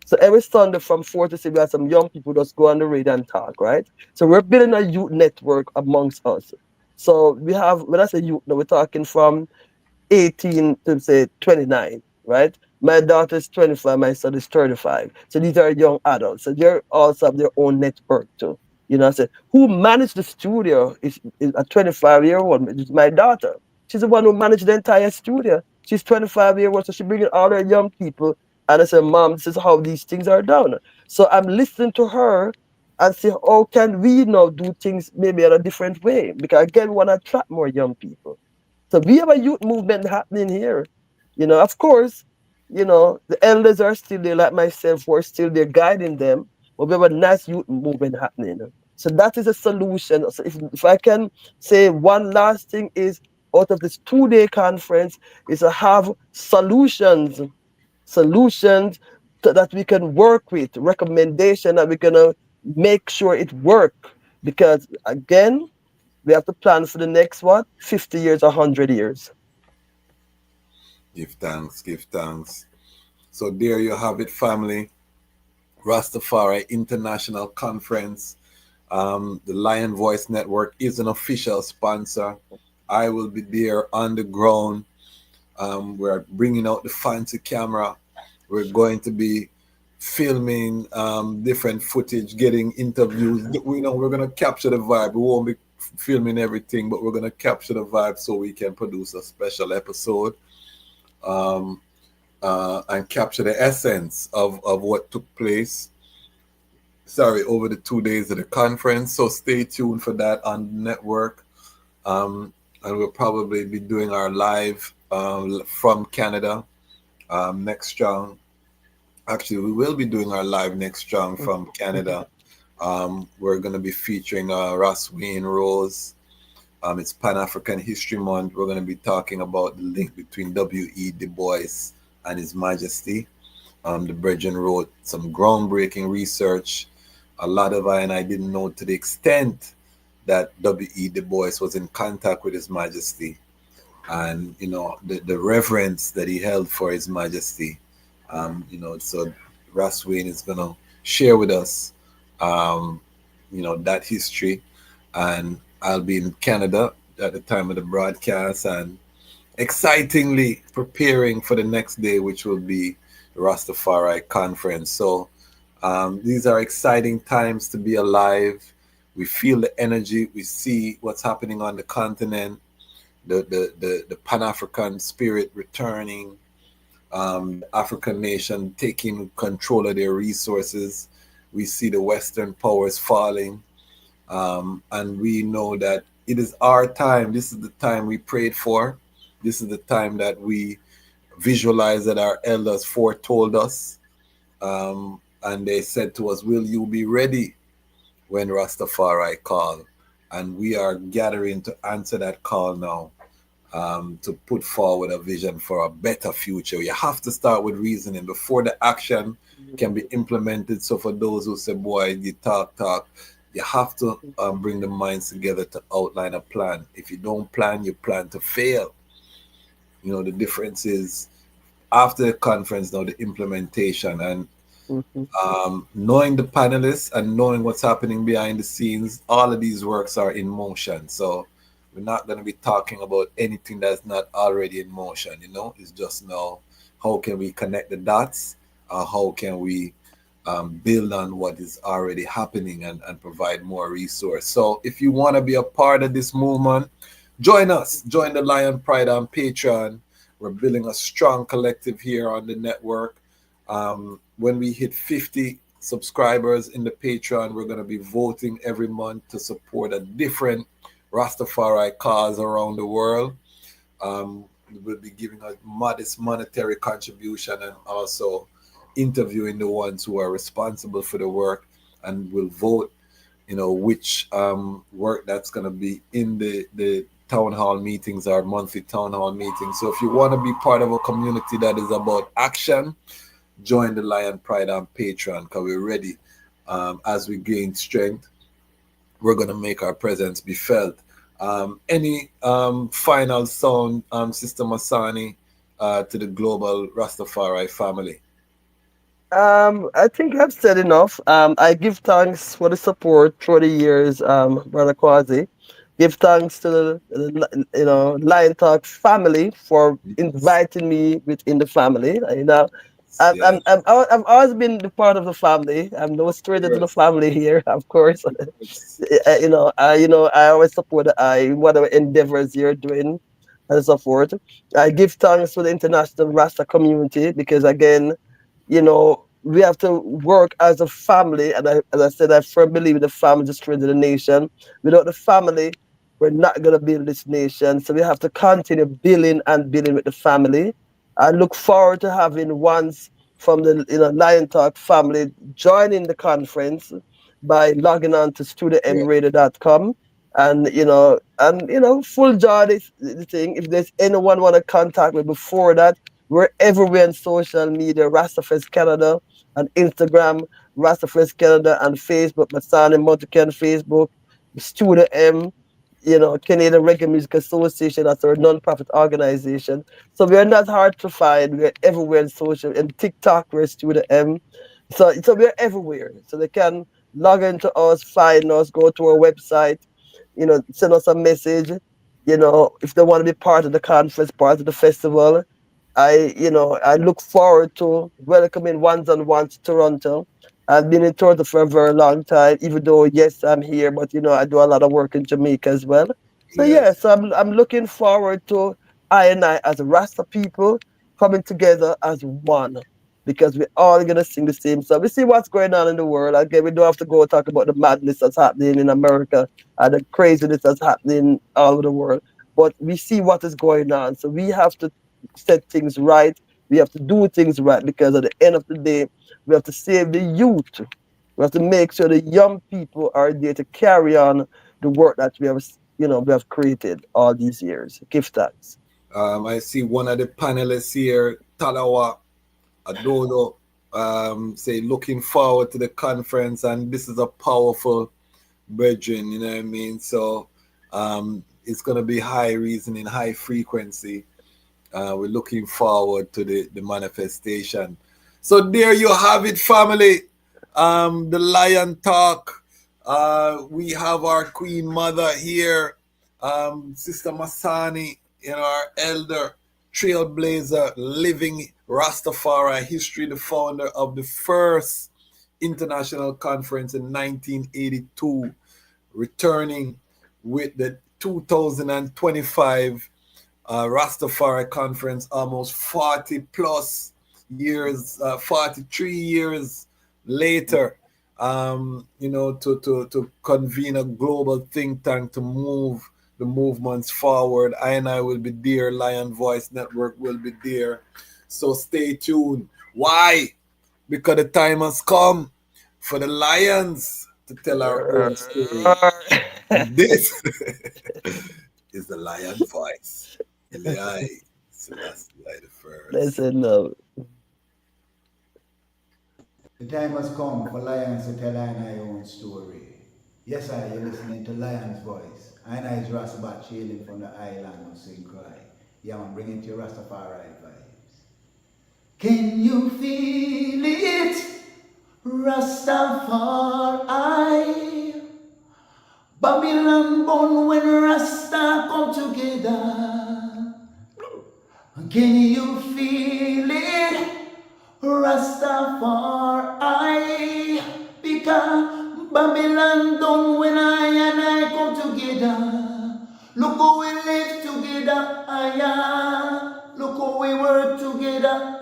So every Sunday from 4 to 6, we have some young people just go on the radio and talk, right? So we're building a youth network amongst us. So we have, when I say youth, now we're talking from 18 to say 29, right? My daughter's 25, my son is 35. So these are young adults. So they also have their own network too. You know, I said, who managed the studio is a 25-year-old, which is my daughter. She's the one who managed the entire studio. She's 25-year-old, so she bringing all her young people. And I said, Mom, this is how these things are done. So I'm listening to her and say, how can we now do things maybe in a different way? Because again, we want to attract more young people. So we have a youth movement happening here. You know, of course, you know, the elders are still there, like myself, we're still there guiding them, but we have a nice youth movement happening. So that is a solution. So if I can say one last thing is, out of this 2-day conference is to have solutions that we can work with, recommendation that we can make sure it work. Because again, we have to plan for the next what? 50 years, 100 years. Give thanks, give thanks. So there you have it, family. Rastafari International Conference. The Lion Voice Network is an official sponsor. I will be there on the ground. We're bringing out the fancy camera. We're going to be filming different footage, getting interviews. We're going to capture the vibe. We won't be filming everything, but we're going to capture the vibe so we can produce a special episode um, and capture the essence of what took place. Sorry, over the 2 days of the conference. So stay tuned for that on the network. And we'll probably be doing our live from Canada next strong. Actually, we will be doing our live next strong from Canada. We're going to be featuring Rosween Rose. It's Pan African History Month. We're going to be talking about the link between W.E. Du Bois and His Majesty. The Brethren wrote some groundbreaking research. A lot of I didn't know to the extent that W.E. Du Bois was in contact with His Majesty, and the reverence that he held for His Majesty. So Ras Wayne is gonna share with us, that history, and I'll be in Canada at the time of the broadcast, and excitingly preparing for the next day, which will be the Rastafari Conference. So these are exciting times to be alive. We feel the energy. We see what's happening on the continent. The Pan African spirit returning. African nation taking control of their resources. We see the Western powers falling, and we know that it is our time. This is the time we prayed for. This is the time that we visualize that our elders foretold us, and they said to us, "Will you be ready when Rastafari call?" And we are gathering to answer that call now, to put forward a vision for a better future. You have to start with reasoning before the action can be implemented. So for those who say, boy, you talk, you have to bring the minds together to outline a plan. If you don't plan, you plan to fail. The difference is after the conference now, the implementation, and knowing the panelists and knowing what's happening behind the scenes, all of these works are in motion. So we're not going to be talking about anything that's not already in motion. It's just now, how can we connect the dots? How can we build on what is already happening and provide more resource? So if you want to be a part of this movement, join us. Join the Lion Pride on Patreon. We're building a strong collective here on the network. When we hit 50 subscribers in the Patreon, we're going to be voting every month to support a different Rastafari cause around the world. We'll be giving a modest monetary contribution and also interviewing the ones who are responsible for the work, and we'll vote, which work that's going to be in the town hall meetings, our monthly town hall meetings. So if you want to be part of a community that is about action, join the Lion Pride on Patreon, because we're ready. As we gain strength, we're going to make our presence be felt. Any final sound, Sister Masani, to the global Rastafari family? I think I've said enough. I give thanks for the support through the years, Brother Kwazi. Give thanks to Lion Talk family for inviting me within the family. Yes. I've always been the part of the family. I'm no stranger to the Yes. family here, of course. Yes. I always support whatever endeavors you're doing and so forth. I give thanks to the international Rasta community because again, we have to work as a family. And as I said, I firmly believe the family is the strength of the nation. Without the family, we're not going to build this nation. So we have to continue building and building with the family. I look forward to having ones from the Lion Talk family joining the conference by logging on to studiomradio.com. And full joy is the thing. If there's anyone want to contact me before that, we're everywhere on social media, Rastafest Canada on Instagram, Rastafest Canada on Facebook, Masani Montague on Facebook, Studio M, Canadian Reggae Music Association, that's our non-profit organization. So we're not hard to find. We're everywhere in social, and TikTok, we're Studio M. So we're everywhere. So they can log into us, find us, go to our website, send us a message. if they want to be part of the conference, part of the festival, I look forward to welcoming ones and ones to Toronto. I've been in Toronto for a very long time, even though yes, I'm here, but I do a lot of work in Jamaica as well. So Yes. yes, I'm looking forward to I as a Rasta people coming together as one because we're all gonna sing the same song. We see what's going on in the world. Again, we don't have to go talk about the madness that's happening in America and the craziness that's happening all over the world. But we see what is going on. So we have to set things right. We have to do things right because at the end of the day, we have to save the youth. We have to make sure the young people are there to carry on the work that we have created all these years. Give thanks. I see one of the panelists here, Talawa Adodo, say looking forward to the conference, and this is a powerful brethren, you know what I mean? So it's going to be high reasoning, high frequency. We're looking forward to the manifestation. So there you have it, family. The Lion Talk. We have our Queen Mother here, Sister Masani, our elder trailblazer, living Rastafari history, the founder of the first international conference in 1982, returning with the 2025 Rastafari conference, almost 40 plus years, 43 years later, to convene a global think tank to move the movements forward. I will be there. Lion Voice Network will be there. So stay tuned. Why? Because the time has come for the Lions to tell our own story. And this is the Lion Voice. Eli Selassie the first. Listen now. The time has come for Lions to tell our own story. Yes, you're listening to Lion's Voice. I is Rastabat chilling from the island of St. Croix. Yeah, I'm bringing to your Rastafari vibes. Can you feel it? Rastafari. Babylon born when Rasta come together. Can you feel it? Rastafari. Because Babylon done when I and I come together. Look how we live together, Look how we work together,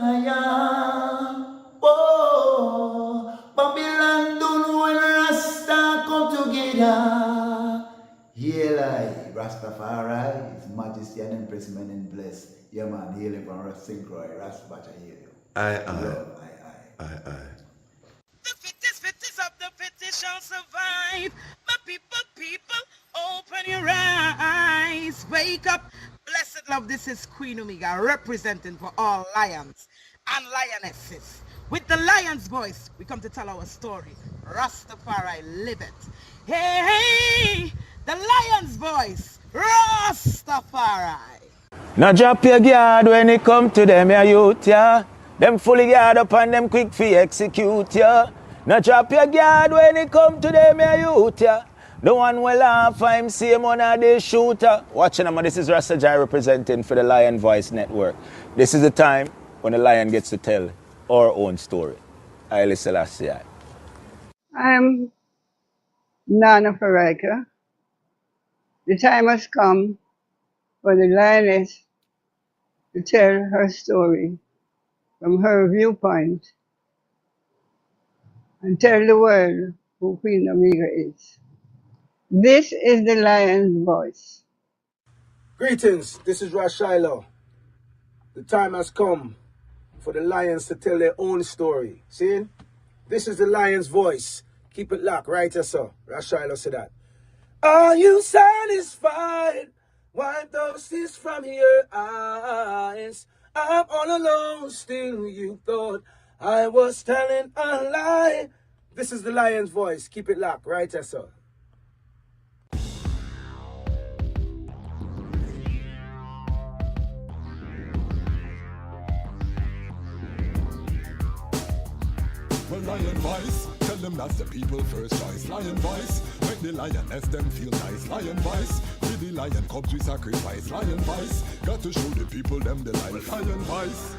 Oh, Babylon done when Rasta come together. Hail I, Rastafari, His Majesty and Empress men in bless. Yeah man, hailing from St. Croix, Rastafari, I hear you. Aye. The fittest of the fittest shall survive. My people, open your eyes. Wake up. Blessed love, this is Queen Omega representing for all lions and lionesses. With the lion's voice, we come to tell our story. Rastafari, live it. Hey, the lion's voice. Rastafari. Now drop your guard when it come to them, ya youth, yeah. Them fully guard up and them quick fi execute, yeah. Now drop your guard when it come to them, ya youth, yeah. The one will laugh, I'm same one of the shooter. Watching them, this is Rasta Jai representing for the Lion Voice Network. This is the time when the lion gets to tell our own story. Haile Selassie. I'm Nana Farika. The time has come for the lioness to tell her story from her viewpoint and tell the world who Queen Omega is. This is the lion's voice. Greetings, this is Ras Shiloh. The time has come for the lions to tell their own story. See? This is the lion's voice. Keep it locked, right, sir? Ras Shiloh said that. Are you satisfied? Wipe those tears from your eyes. I'm all alone, still you thought I was telling a lie. This is the lion's voice. Keep it locked, right, sir? Well, Lion Voice, tell them that's the people first choice. Lion Voice, make the lioness them feel nice. Lion Voice, With the lion cubs we sacrifice. Lion vice, got to show the people them the life. Lion vice.